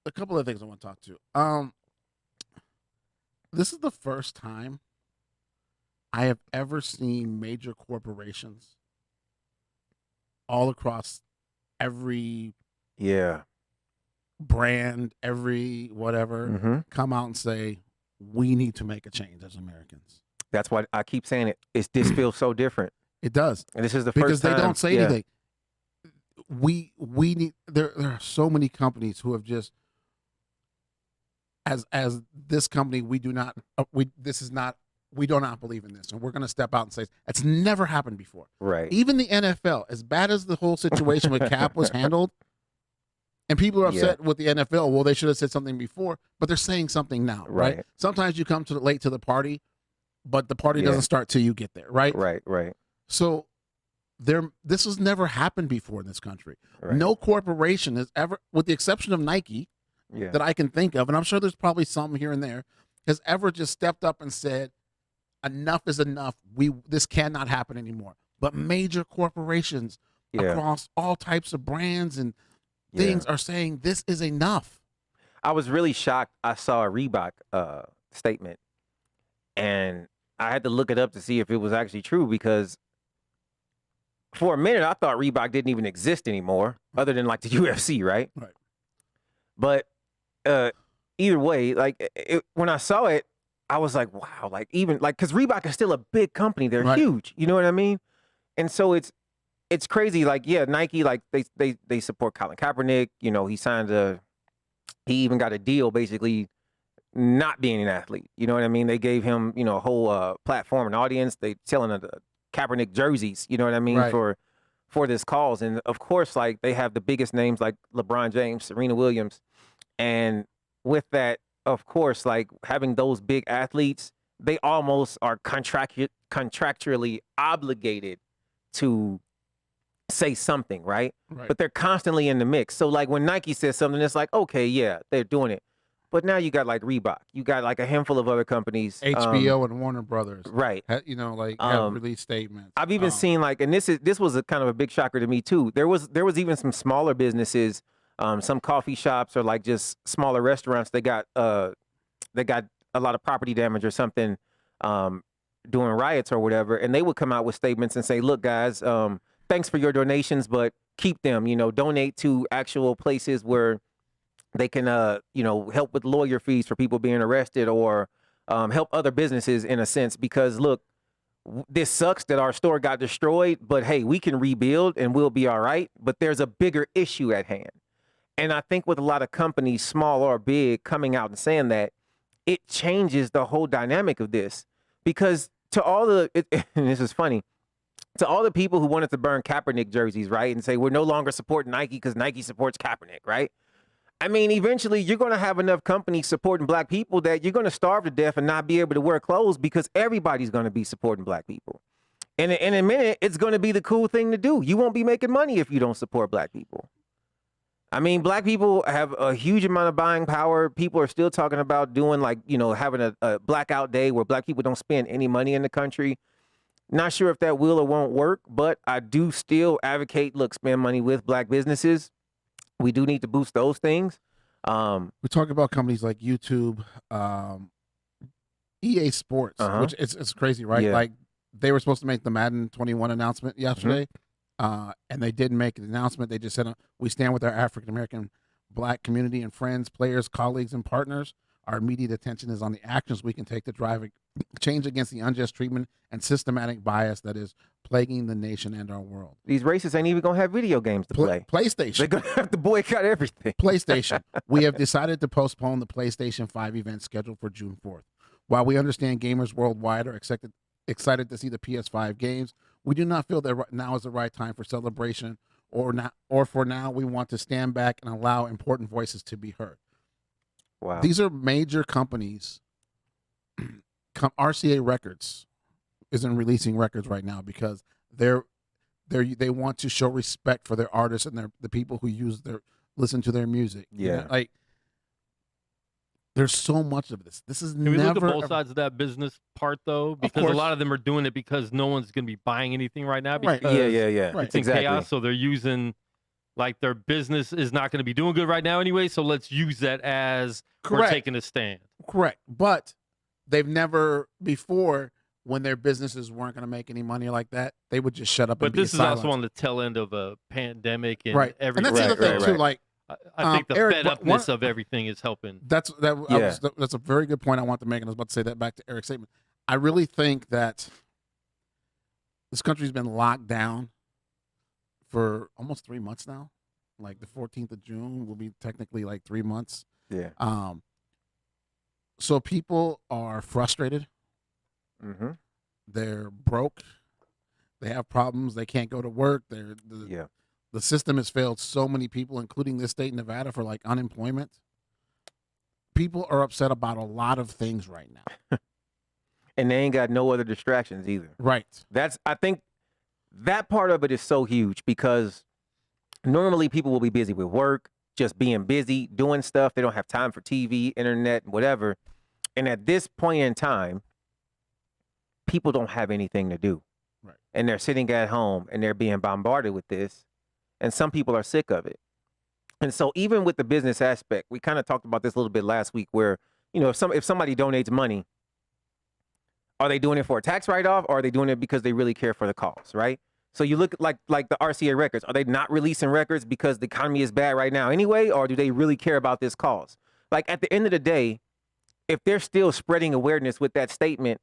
A couple of things I want to talk to. This is the first time I have ever seen major corporations all across every brand, every whatever, come out and say, we need to make a change as Americans. That's why I keep saying it. This feels so different. It does. And this is the because first time. Because they don't say anything. We need, there are so many companies who have just, as this company, we do not believe in this, and we're going to step out and say it's never happened before. Right. Even the NFL, as bad as the whole situation with Cap was handled, and people are upset with the NFL. Well, they should have said something before, but they're saying something now, right? Sometimes you come late to the party, but the party doesn't start till you get there, right? Right. So this has never happened before in this country. Right. No corporation has ever, with the exception of Nike, that I can think of, and I'm sure there's probably some here and there, has ever just stepped up and said, enough is enough. This cannot happen anymore. But major corporations across all types of brands and things are saying this is enough. I was really shocked. I saw a Reebok statement, and I had to look it up to see if it was actually true, because for a minute I thought Reebok didn't even exist anymore, other than like the UFC, right? Right. But either way, like when I saw it, I was like, wow, like even like, because Reebok is still a big company. They're huge. You know what I mean? And so it's crazy. Like, Nike, like they support Colin Kaepernick. You know, he even got a deal basically not being an athlete. You know what I mean? They gave him, a whole platform and audience. They selling the Kaepernick jerseys, you know what I mean, Right. for this cause. And of course, like they have the biggest names like LeBron James, Serena Williams. And with that, of course, like having those big athletes, they almost are contractually obligated to say something, right? Right. But they're constantly in the mix. So like when Nike says something, it's like, okay, yeah, they're doing it. But now you got like Reebok, you got like a handful of other companies, HBO and Warner Brothers, right? have released statements. I've even seen like, and this was a kind of a big shocker to me too. There was even some smaller businesses, some coffee shops or like just smaller restaurants. They got a lot of property damage or something during riots or whatever, and they would come out with statements and say, "Look, guys, thanks for your donations, but keep them. Donate to actual places where they can, help with lawyer fees for people being arrested or help other businesses in a sense. Because look, this sucks that our store got destroyed, but hey, we can rebuild and we'll be all right. But there's a bigger issue at hand." And I think with a lot of companies, small or big, coming out and saying that, it changes the whole dynamic of this. Because to all and this is funny, to all the people who wanted to burn Kaepernick jerseys, right, and say we're no longer supporting Nike because Nike supports Kaepernick, right? I mean, eventually you're going to have enough companies supporting black people that you're going to starve to death and not be able to wear clothes because everybody's going to be supporting black people. And in a minute, it's going to be the cool thing to do. You won't be making money if you don't support black people. I mean, black people have a huge amount of buying power. People are still talking about doing like, having a blackout day where black people don't spend any money in the country. Not sure if that will or won't work, but I do still advocate, look, spend money with black businesses. We do need to boost those things. We talk about companies like YouTube, EA Sports, which it's crazy, right? Yeah. Like they were supposed to make the Madden 21 announcement yesterday, and they didn't make the announcement. They just said, "We stand with our African American black community and friends, players, colleagues, and partners. Our immediate attention is on the actions we can take to drive change against the unjust treatment and systematic bias that is plaguing the nation and our world." These racists ain't even going to have video games to play. PlayStation. They're going to have to boycott everything. PlayStation. We have decided to postpone the PlayStation 5 event scheduled for June 4th. While we understand gamers worldwide are excited to see the PS5 games, we do not feel that now is the right time for celebration or for now we want to stand back and allow important voices to be heard. Wow. These are major companies. RCA Records isn't releasing records right now because they want to show respect for their artists and the people who listen to their music. Yeah. Like there's so much of this. This is Can we never look at both sides of that business part though? Because a course. lot of them are doing it because no one's going to be buying anything right now. Right. Because Yeah. Right. it's in Exactly. chaos, so they're using like their business is not going to be doing good right now anyway. So let's use that as we're Correct. taking a stand. Correct. But they've never before, when their businesses weren't going to make any money like that, they would just shut up But and be this is silent. also on the tail end of a pandemic and Right. everything. And that's the other thing too. Like I think the Eric, fed upness of everything is helping. that's a very good point I want to make, and I was about to say that back to Eric's statement. I really think that this country's been locked down for almost 3 months now. Like the 14th of June will be technically like 3 months. Yeah. So people are frustrated. Mm-hmm. They're broke. They have problems. They can't go to work. The system has failed so many people, including this state, Nevada, for like unemployment. People are upset about a lot of things right now. And they ain't got no other distractions either. Right. I think that part of it is so huge because normally people will be busy with work, just being busy, doing stuff. They don't have time for TV, internet, whatever. And at this point in time, people don't have anything to do. Right. And they're sitting at home and they're being bombarded with this. And some people are sick of it. And so even with the business aspect, we kind of talked about this a little bit last week where, if somebody donates money, are they doing it for a tax write-off or are they doing it because they really care for the cause, right? So you look like the RCA records. Are they not releasing records because the economy is bad right now anyway, or do they really care about this cause? Like at the end of the day, if they're still spreading awareness with that statement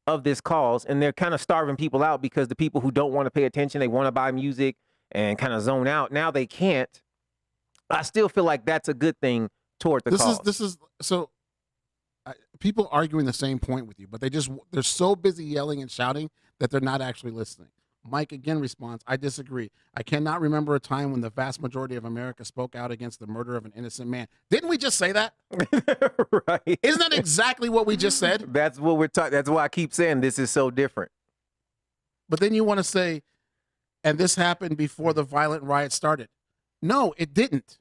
of this cause and they're kind of starving people out because the people who don't want to pay attention, they want to buy music and kind of zone out, now they can't. I still feel like that's a good thing toward the cause. This is so people arguing the same point with you, but they're so busy yelling and shouting that they're not actually listening. Mike again responds, I disagree. I cannot remember a time when the vast majority of America spoke out against the murder of an innocent man. Didn't we just say that? Right. Isn't that exactly what we just said? That's what we're talking. That's why I keep saying this is so different. But then you want to say, and this happened before the violent riot started. No, it didn't.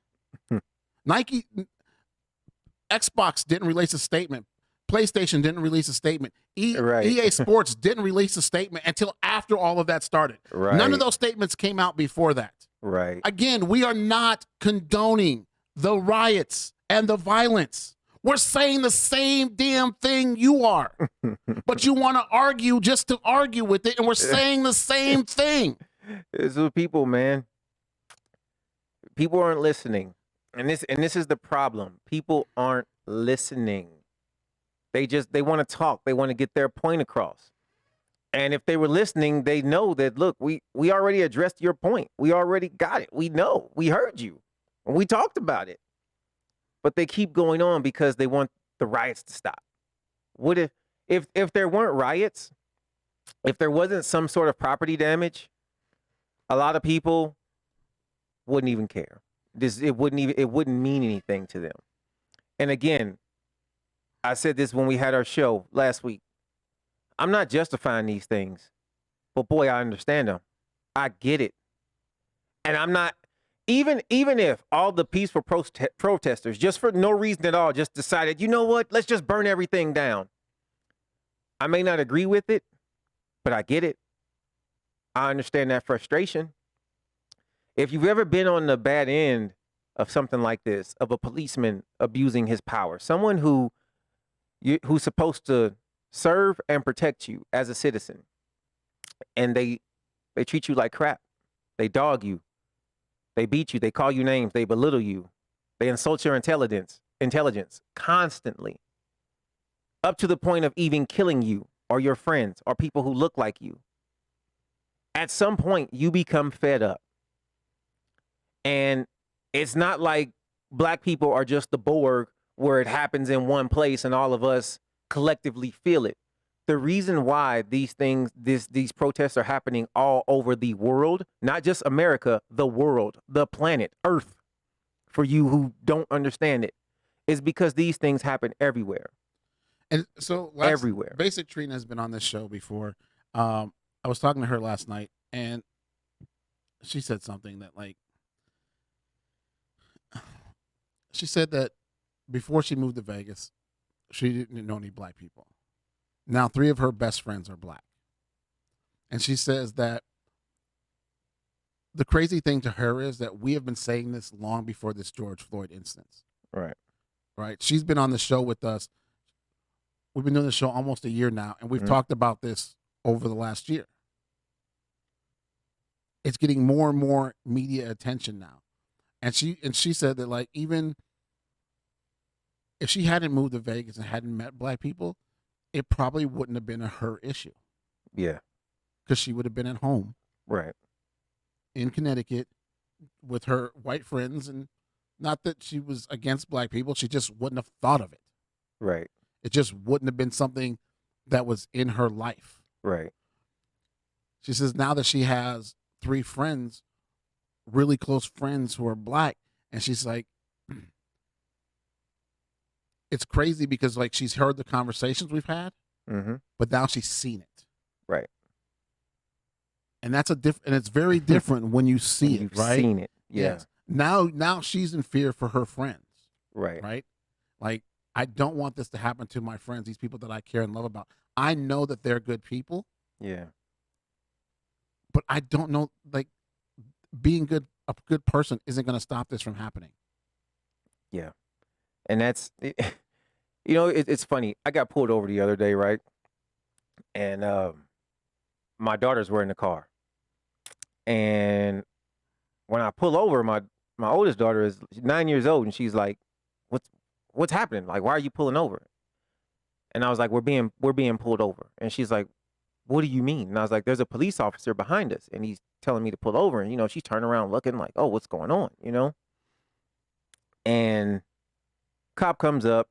Xbox didn't release a statement. PlayStation didn't release a statement. Right. EA Sports didn't release a statement until after all of that started. Right. None of those statements came out before that. Right. Again, we are not condoning the riots and the violence. We're saying the same damn thing you are. But you want to argue just to argue with it, and we're saying the same thing. It's with people, man. People aren't listening. And this is the problem. People aren't listening. They want to talk. They want to get their point across. And if they were listening, they know that, look, we already addressed your point. We already got it. We know. We heard you. And we talked about it. But they keep going on because they want the riots to stop. What if there weren't riots, if there wasn't some sort of property damage, a lot of people wouldn't even care. It wouldn't mean anything to them. And again, I said this when we had our show last week. I'm not justifying these things, but boy, I understand them. I get it. And I'm not, even if all the peaceful protesters, just for no reason at all, just decided, you know what, let's just burn everything down. I may not agree with it, but I get it. I understand that frustration. If you've ever been on the bad end of something like this, of a policeman abusing his power, someone who's supposed to serve and protect you as a citizen, and they treat you like crap, they dog you, they beat you, they call you names, they belittle you, they insult your intelligence constantly, up to the point of even killing you or your friends or people who look like you. At some point, you become fed up. And it's not like black people are just the Borg where it happens in one place and all of us collectively feel it. The reason why these protests are happening all over the world, not just America, the world, the planet, Earth, for you who don't understand it, is because these things happen everywhere. And so everywhere. Basic Trina has been on this show before. I was talking to her last night, and she said something that, like, she said that before she moved to Vegas, she didn't know any black people. Now 3 of her best friends are black. And she says that the crazy thing to her is that we have been saying this long before this George Floyd instance. Right. Right. She's been on the show with us. We've been doing the show almost a year now, and we've talked about this over the last year. It's getting more and more media attention now. And she said that, like, even if she hadn't moved to Vegas and hadn't met black people, it probably wouldn't have been her issue. Yeah. Because she would have been at home. Right. In Connecticut with her white friends, and not that she was against black people, she just wouldn't have thought of it. Right. It just wouldn't have been something that was in her life. Right. She says now that she has 3 friends, really close friends who are black, and she's like, it's crazy because, like, she's heard the conversations we've had, but now she's seen it. Right. And that's and it's very different when you see it, right? You've seen it. Yeah. Yes. Now she's in fear for her friends. Right. Right. Like, I don't want this to happen to my friends, these people that I care and love about. I know that they're good people. Yeah. But I don't know, like, being a good person isn't going to stop this from happening. Yeah. And that's, it's funny. I got pulled over the other day, right? And my daughters were in the car. And when I pull over, my oldest daughter is 9 years old, and she's like, what's happening? Like, why are you pulling over? And I was like, we're being pulled over. And she's like, what do you mean? And I was like, there's a police officer behind us, and he's telling me to pull over. And, she's turning around looking like, oh, what's going on, And cop comes up,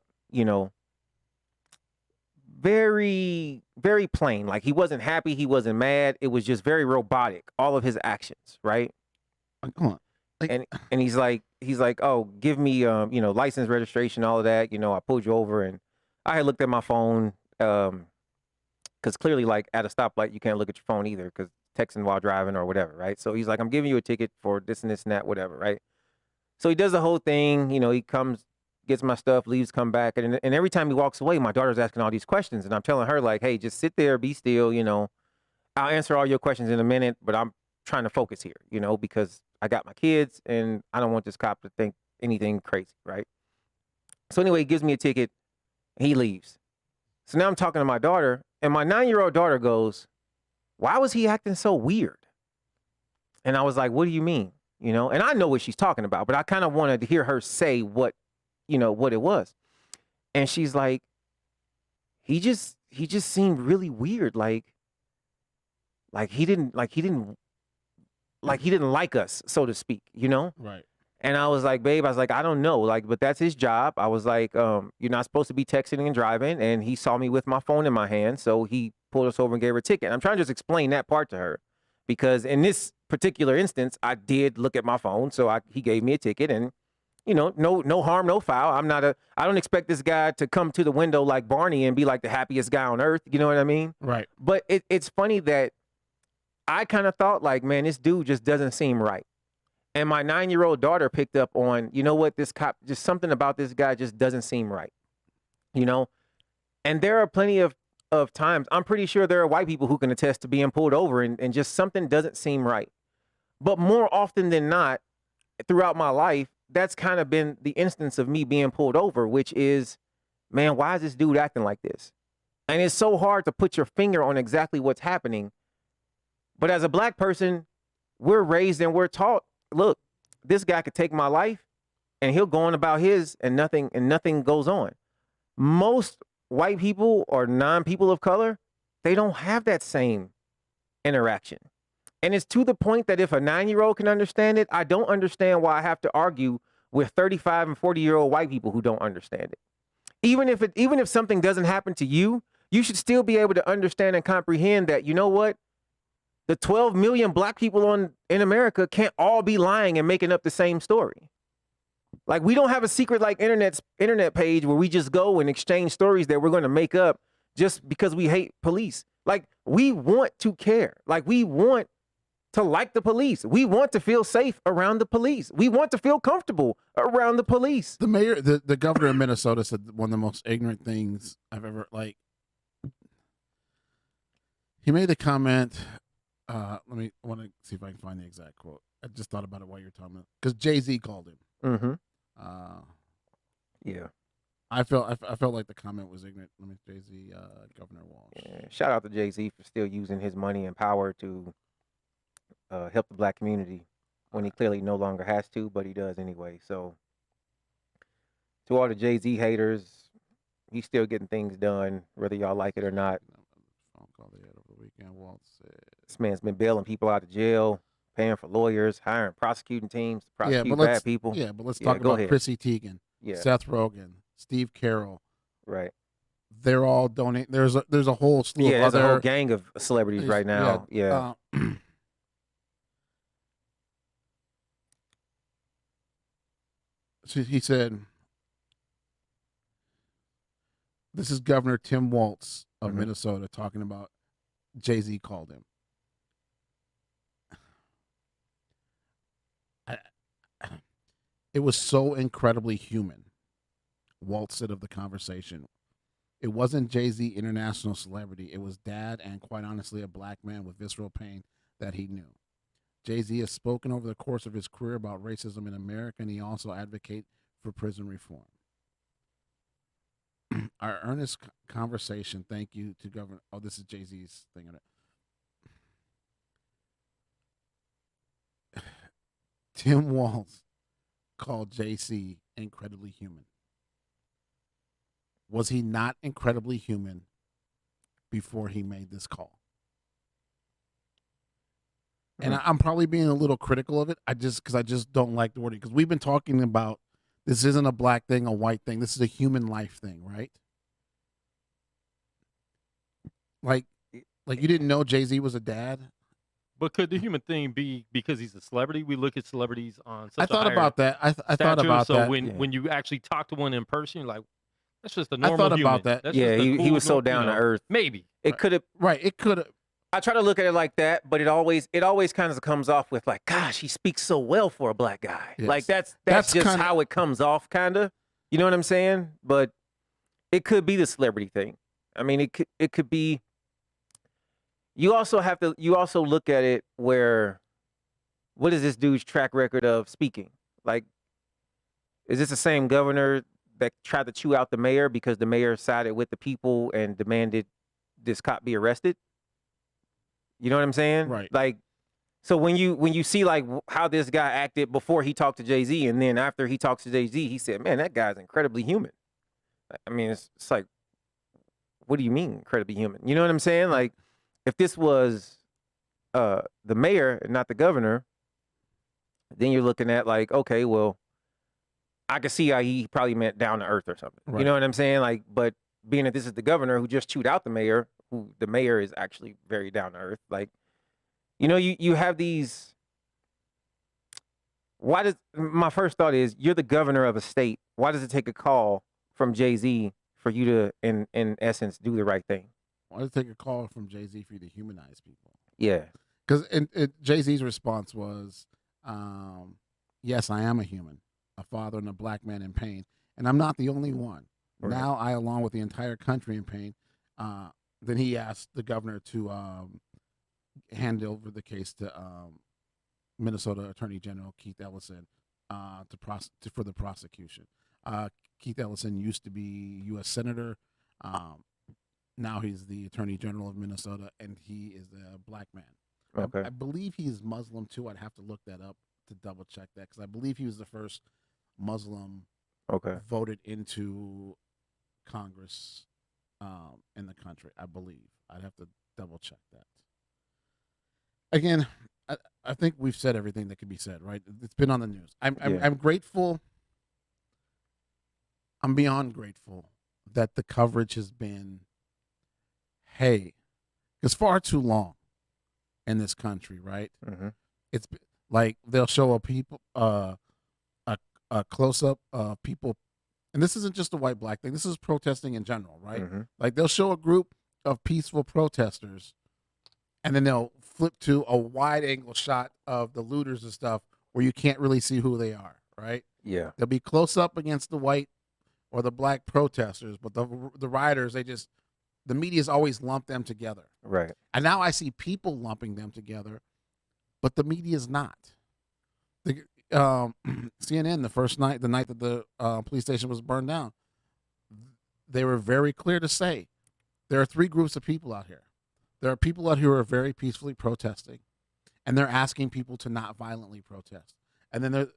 very, very plain. Like he wasn't happy, he wasn't mad. It was just very robotic, all of his actions, right? Come on. Like, And he's like, oh, give me license, registration, all of that. I pulled you over, and I had looked at my phone, because clearly, like at a stoplight, you can't look at your phone either, because texting while driving or whatever, right? So he's like, I'm giving you a ticket for this and this and that, whatever, right? So he does the whole thing. He comes, gets my stuff, leaves, come back, and every time he walks away, my daughter's asking all these questions, and I'm telling her like, hey, just sit there, be still. I'll answer all your questions in a minute, but I'm trying to focus here, because I got my kids and I don't want this cop to think anything crazy, right? So anyway, he gives me a ticket, he leaves. So now I'm talking to my daughter, and my 9-year-old daughter goes, why was he acting so weird? And I was like, what do you mean? And I know what she's talking about, but I kind of wanted to hear her say what it was. And she's like, he just seemed really weird. Like he didn't like us, so to speak, right. And I was like, babe, I don't know, but that's his job. I was like, you're not supposed to be texting and driving, and he saw me with my phone in my hand, so he pulled us over and gave her a ticket. And I'm trying to just explain that part to her, because in this particular instance, I did look at my phone, so he gave me a ticket, and no harm, no foul. I don't expect this guy to come to the window like Barney and be like the happiest guy on earth. You know what I mean? Right. But it's funny that I kind of thought like, man, this dude just doesn't seem right. And my 9-year-old daughter picked up on, this cop, just something about this guy just doesn't seem right. And there are plenty of times, I'm pretty sure there are white people who can attest to being pulled over and just something doesn't seem right. But more often than not, throughout my life, that's kind of been the instance of me being pulled over, which is, man, why is this dude acting like this? And it's so hard to put your finger on exactly what's happening. But as a black person, we're raised and we're taught, look, this guy could take my life and he'll go on about his and nothing goes on. Most white people or non-people of color, they don't have that same interaction. And it's to the point that if a 9-year-old can understand it, I don't understand why I have to argue with 35 and 40-year-old white people who don't understand it. Even if something doesn't happen to you, you should still be able to understand and comprehend that, the 12 million black people in America can't all be lying and making up the same story. Like, we don't have a secret like internet page where we just go and exchange stories that we're going to make up just because we hate police. Like, we want to care. Like, we want to like the police. We want to feel safe around the police. We want to feel comfortable around the police. The governor of Minnesota said one of the most ignorant things I've ever, he made the comment, I want to see if I can find the exact quote. I just thought about it while you were talking about it, because Jay-Z called him. Mm-hmm. Yeah. I felt like the comment was ignorant. Jay-Z, Governor Walsh. Yeah. Shout out to Jay-Z for still using his money and power to help the black community when he clearly no longer has to, but he does anyway. So to all the Jay-Z haters, he's still getting things done, whether y'all like it or not. Phone call they had over the weekend. Walt said this man's been bailing people out of jail, paying for lawyers, hiring prosecuting teams to prosecute bad people. Yeah, but let's talk about Chrissy Teigen, Seth Rogen, Steve Carroll. Right. They're all donating. There's a whole slew of there's a whole gang of celebrities right now. Yeah. So he said, this is Governor Tim Walz of Minnesota talking about Jay-Z called him. It was so incredibly human, Walz said of the conversation. It wasn't Jay-Z international celebrity. It was dad and, quite honestly, a black man with visceral pain that he knew. Jay-Z has spoken over the course of his career about racism in America, and he also advocates for prison reform. Our earnest conversation, thank you to Governor. Oh, this is Jay-Z's thing. Tim Walz called Jay-Z incredibly human. Was he not incredibly human before he made this call? And I'm probably being a little critical of it. Because I just don't like the wording. Because we've been talking about this isn't a black thing, a white thing. This is a human life thing, right? Like you didn't know Jay-Z was a dad? But could the human thing be because he's a celebrity? We look at celebrities on such I a thought higher about that. I thought stature, about so that. when you actually talk to one in person, you're like, that's just a I normal thought human. about that. That's Yeah, just a he cool, was so down to earth. Maybe. It could have. Right. It could have. I try to look at it like that, but it always kind of comes off with like, gosh, he speaks so well for a black guy. Yes. Like that's That's just kinda- how it comes off, kind of. You know what I'm saying? But it could be the celebrity thing. I mean, it could be. You also look at it where, what is this dude's track record of speaking? Like, is this the same governor that tried to chew out the mayor because the mayor sided with the people and demanded this cop be arrested? You know what I'm saying? Right. Like, so when you see like how this guy acted before he talked to Jay-Z, and then after he talks to Jay-Z, he said, "Man, that guy's incredibly human." I mean, it's like, what do you mean incredibly human? You know what I'm saying? Like, if this was the mayor and not the governor, then you're looking at like, okay, well, I can see how he probably meant down to earth or something. Right. You know what I'm saying? Like, but being that this is the governor who just chewed out the mayor, who the mayor is actually very down to earth, like, you know, you have these. My first thought is, you're the governor of a state. Why does it take a call from Jay-Z for you to, in essence, do the right thing? Why did it take a call from Jay-Z for you to humanize people? Yeah. Because Jay-Z's response was, yes, I am a human, a father and a black man in pain. And I'm not the only one. Right. Now I, along with the entire country, in pain. Then he asked the governor to hand over the case to Minnesota Attorney General Keith Ellison for the prosecution. Keith Ellison used to be U.S. Senator. Now he's the Attorney General of Minnesota, and he is a black man. Okay. I believe he's Muslim too. I'd have to look that up to double check that, because I believe he was the first Muslim voted into Congress in the country. I believe. I'd have to double check that. Again, I think we've said everything that could be said, right? It's been on the news. I'm grateful. I'm beyond grateful that the coverage has been, hey, it's far too long in this country, right? Mm-hmm. It's like they'll show a close up of people, and this isn't just a white black thing. This is protesting in general, right? Mm-hmm. Like they'll show a group of peaceful protesters, and then they'll flip to a wide angle shot of the looters and stuff where you can't really see who they are, right? Yeah. They'll be close up against the white or the black protesters, but the rioters, the media's always lumped them together. Right. And now I see people lumping them together, but the media's not. CNN, the night that the police station was burned down, they were very clear to say there are three groups of people out here. There are people out here who are very peacefully protesting, and they're asking people to not violently protest. And then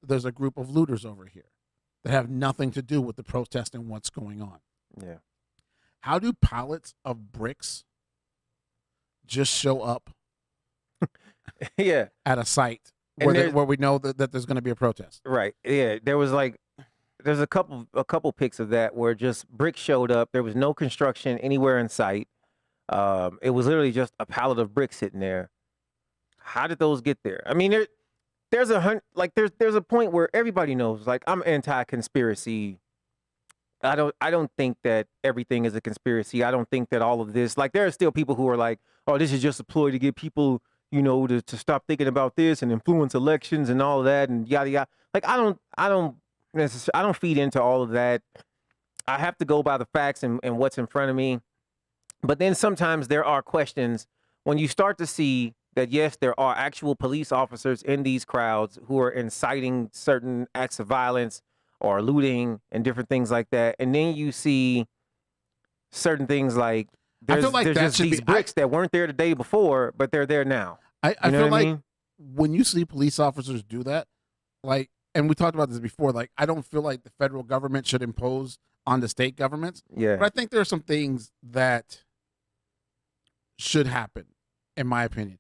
there's a group of looters over here that have nothing to do with the protest and what's going on. Yeah. How do pallets of bricks just show up Yeah. at a site where we know that there's going to be a protest? Right. Yeah. There's a couple pics of that where just bricks showed up. There was no construction anywhere in sight. It was literally just a pallet of bricks sitting there. How did those get there? I mean, there's a point where everybody knows, like, I'm anti-conspiracy. I don't think that everything is a conspiracy. I don't think that all of this, like, there are still people who are like, oh, this is just a ploy to get people, you know, to stop thinking about this and influence elections and all of that and yada yada. Like, I don't feed into all of that. I have to go by the facts and what's in front of me. But then sometimes there are questions when you start to see that, yes, there are actual police officers in these crowds who are inciting certain acts of violence or looting and different things like that. And then you see certain things like there's just these bricks that weren't there the day before, but they're there now. I feel like when you see police officers do that, like, and we talked about this before, like, I don't feel like the federal government should impose on the state governments. Yeah. But I think there are some things that should happen, in my opinion.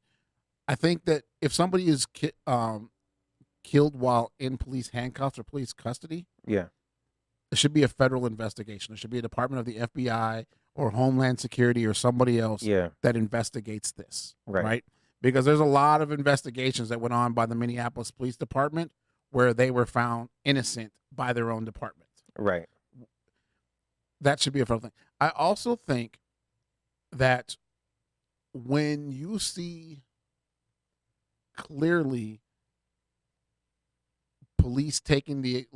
I think that if somebody is killed while in police handcuffs or police custody, Yeah. it should be a federal investigation. It should be a department of the FBI or Homeland Security or somebody else Yeah. that investigates this, Right. right? Because there's a lot of investigations that went on by the Minneapolis Police Department where they were found innocent by their own department. Right. That should be a federal thing. I also think that when you see clearly police taking the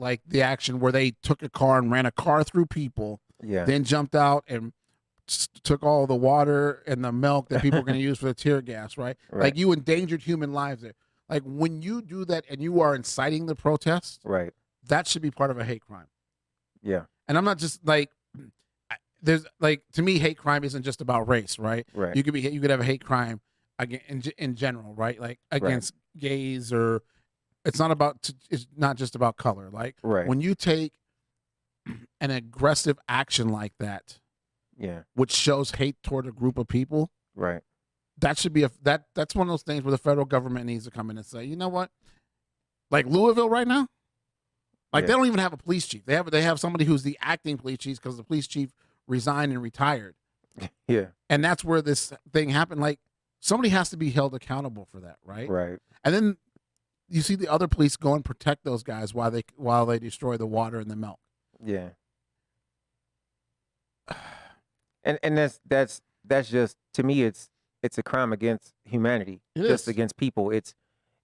action where they took a car and ran a car through people, Yeah. then jumped out and took all the water and the milk that people are going to use for the tear gas, right? Right. Like you endangered human lives there. Like when you do that and you are inciting the protest, Right. that should be part of a hate crime. Yeah. And I'm not just like, there's like, to me, hate crime isn't just about race, right? Right. You could have a hate crime again in general, right? Like against gays, or it's not just about color. Like Right. when you take an aggressive action like that, Yeah. which shows hate toward a group of people, Right. that should be that's one of those things where the federal government needs to come in and say, you know what? Like Louisville right now, like they don't even have a police chief. They have somebody who's the acting police chief because the police chief resigned and retired. Yeah. And that's where this thing happened. Like somebody has to be held accountable for that, right? Right. And then you see the other police go and protect those guys while they destroy the water and the milk. Yeah. And that's just, to me, it's a crime against humanity. It just is. against people. It's,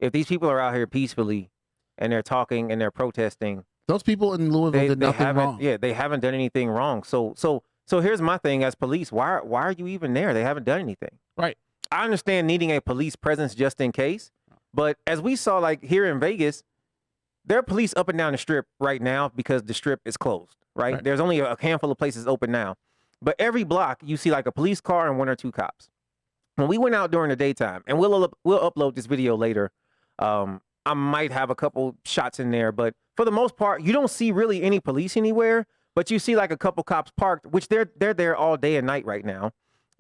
if these people are out here peacefully and they're talking and they're protesting, Those people in Louisville did nothing haven't wrong. they haven't done anything wrong. So here's my thing as police. Why are you even there? They haven't done anything. Right. I understand needing a police presence just in case, but as we saw, like here in Vegas, there are police up and down the strip right now because the strip is closed, right? There's only a handful of places open now. But every block, you see like a police car and one or two cops. When we went out during the daytime, and we'll upload this video later, I might have a couple shots in there, but for the most part, you don't see really any police anywhere, but you see like a couple cops parked, which they're there all day and night right now.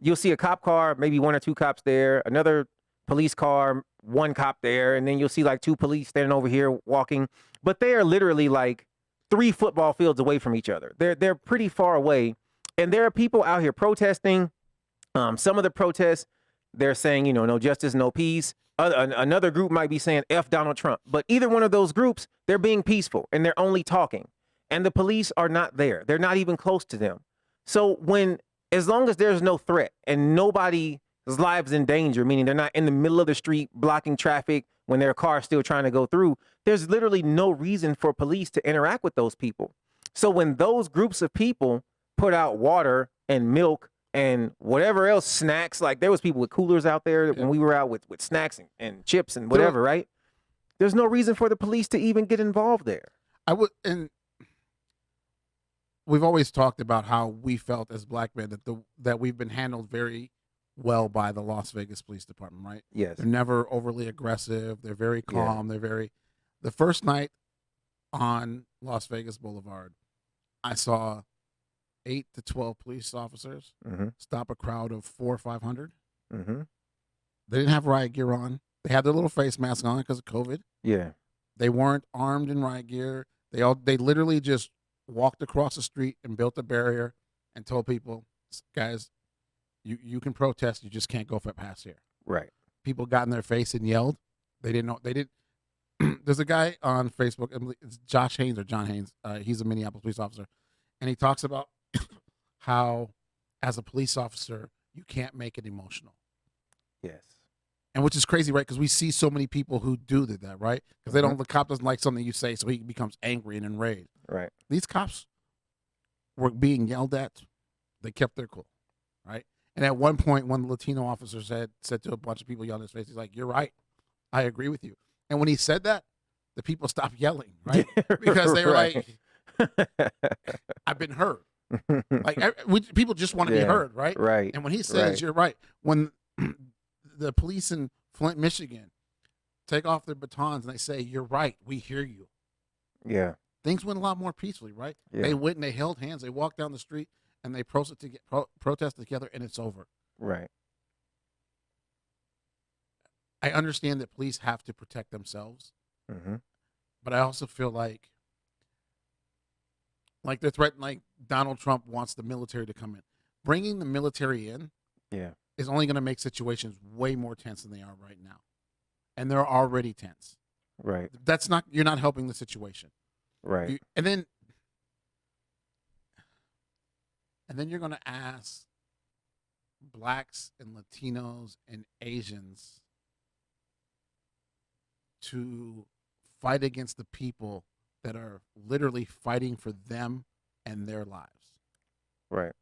You'll see a cop car, maybe one or two cops there, another police car, one cop there, and then you'll see like two police standing over here walking, but they are literally like 3 football fields away from each other. They're pretty far away, and there are people out here protesting. Some of the protests, they're saying, no justice, no peace. Another group might be saying F Donald Trump, but either one of those groups, they're being peaceful and they're only talking, and the police are not there. They're not even close to them. So as long as there's no threat and nobody's lives in danger, meaning they're not in the middle of the street blocking traffic when their car's still trying to go through, there's literally no reason for police to interact with those people. So when those groups of people put out water and milk and whatever else, snacks, like there was people with coolers out there when we were out with snacks and chips and whatever, right? There's no reason for the police to even get involved there. And we've always talked about how we felt as black men that we've been handled very well by the Las Vegas Police Department, right? Yes. They're never overly aggressive. They're very calm. The first night on Las Vegas Boulevard, I saw 8 to 12 police officers stop a crowd of 400 or 500. Mm-hmm. They didn't have riot gear on. They had their little face masks on because of COVID. Yeah. They weren't armed in riot gear. They literally just walked across the street and built a barrier and told people, guys, you can protest. You just can't go past here. Right. People got in their face and yelled. They didn't know. They didn't. There's a guy on Facebook. It's Josh Haynes or John Haynes. He's a Minneapolis police officer, and he talks about how, as a police officer, you can't make it emotional. Yes. And which is crazy, right? Because we see so many people who do that, right? Because the cop doesn't like something you say, so he becomes angry and enraged. Right. These cops were being yelled at. They kept their cool, right? And at one point, one Latino officer said to a bunch of people yelling in his face, he's like, "You're right. I agree with you." And when he said that, the people stopped yelling, right? Because they were like, "I've been heard." Like people just want to be heard, right? Right. And when he says, "You're right," when the police in Flint, Michigan, take off their batons and they say, "You're right. We hear you." Yeah. Things went a lot more peacefully, right? Yeah. They went and they held hands. They walked down the street and they protested together, and it's over. Right. I understand that police have to protect themselves, but I also feel like they're threatening, like Donald Trump wants the military to come in. bringing the military in Yeah. is only going to make situations way more tense than they are right now. And they're already tense. Right. You're not helping the situation. Right. And then you're going to ask blacks and Latinos and Asians to fight against the people that are literally fighting for them and their lives. Right.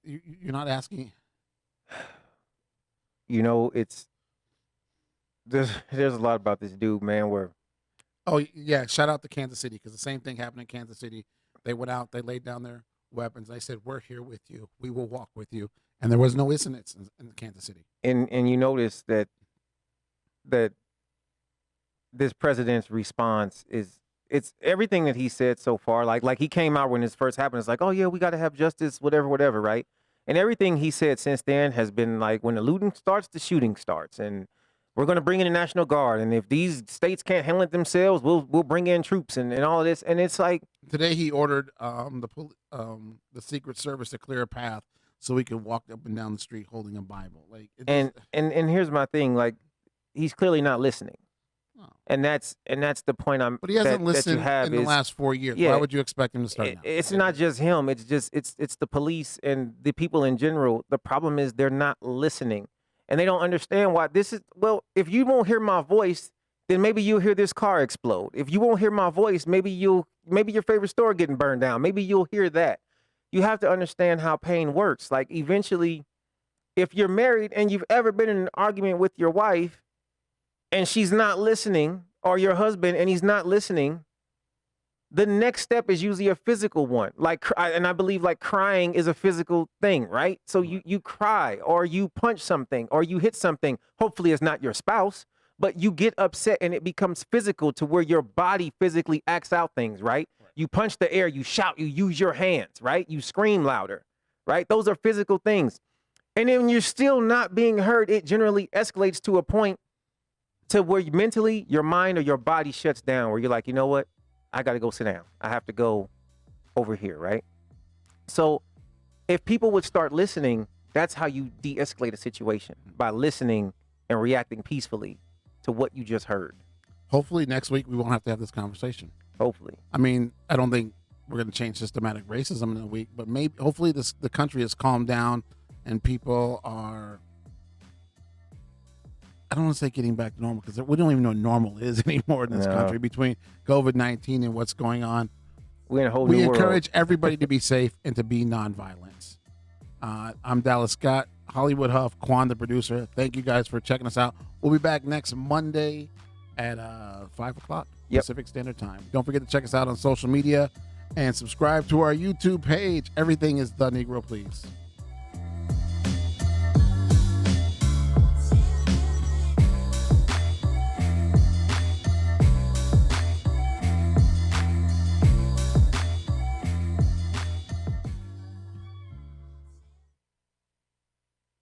You're not asking. You know, there's a lot about this dude, man, where Oh, yeah. Shout out to Kansas City, because the same thing happened in Kansas City. They went out, they laid down their weapons. They said, "We're here with you. We will walk with you." And there was no incidents in Kansas City. and you notice that this president's response it's everything that he said so far. Like he came out when this first happened. It's like, oh yeah, we got to have justice, whatever, right? And everything he said since then has been like, when the looting starts, the shooting starts, and we're going to bring in the National Guard, and if these states can't handle it themselves, we'll bring in troops and all of this. And it's like, Today he ordered the Secret Service to clear a path so we could walk up and down the street holding a Bible. Like, and here's my thing, like, he's clearly not listening. Oh. And that's the point But he hasn't that listened you have in the is, last 4 years. yeah, Why would you expect him to start now? it's not just him. It's the police and the people in general. The problem is they're not listening, and they don't understand why this is. Well, if you won't hear my voice, then maybe you'll hear this car explode. If you won't hear my voice, maybe your favorite store getting burned down. Maybe you'll hear that. You have to understand how pain works. Like, eventually, if you're married and you've ever been in an argument with your wife and she's not listening, or your husband and he's not listening, the next step is usually a physical one. And I believe like crying is a physical thing, right? So you cry, or you punch something, or you hit something. Hopefully it's not your spouse, but you get upset and it becomes physical to where your body physically acts out things, right? You punch the air, you shout, you use your hands, right? You scream louder, right? Those are physical things. And then when you're still not being heard, it generally escalates to a point to where mentally your mind or your body shuts down, where you're like, you know what? I got to go sit down. I have to go over here, right? So if people would start listening, that's how you de-escalate a situation, by listening and reacting peacefully to what you just heard. Hopefully next week we won't have to have this conversation. Hopefully. I mean, I don't think we're going to change systematic racism in a week, but hopefully the country has calmed down and people are, I don't want to say getting back to normal, because we don't even know what normal is anymore in this country, between COVID-19 and what's going on. We're in a whole We new encourage everybody to be safe and to be nonviolent. I'm Dallas Scott, Hollywood Huff, Quan the producer. Thank you guys for checking us out. We'll be back next Monday at 5 o'clock Pacific Standard Time. Don't forget to check us out on social media and subscribe to our YouTube page. Everything is The Negro Please.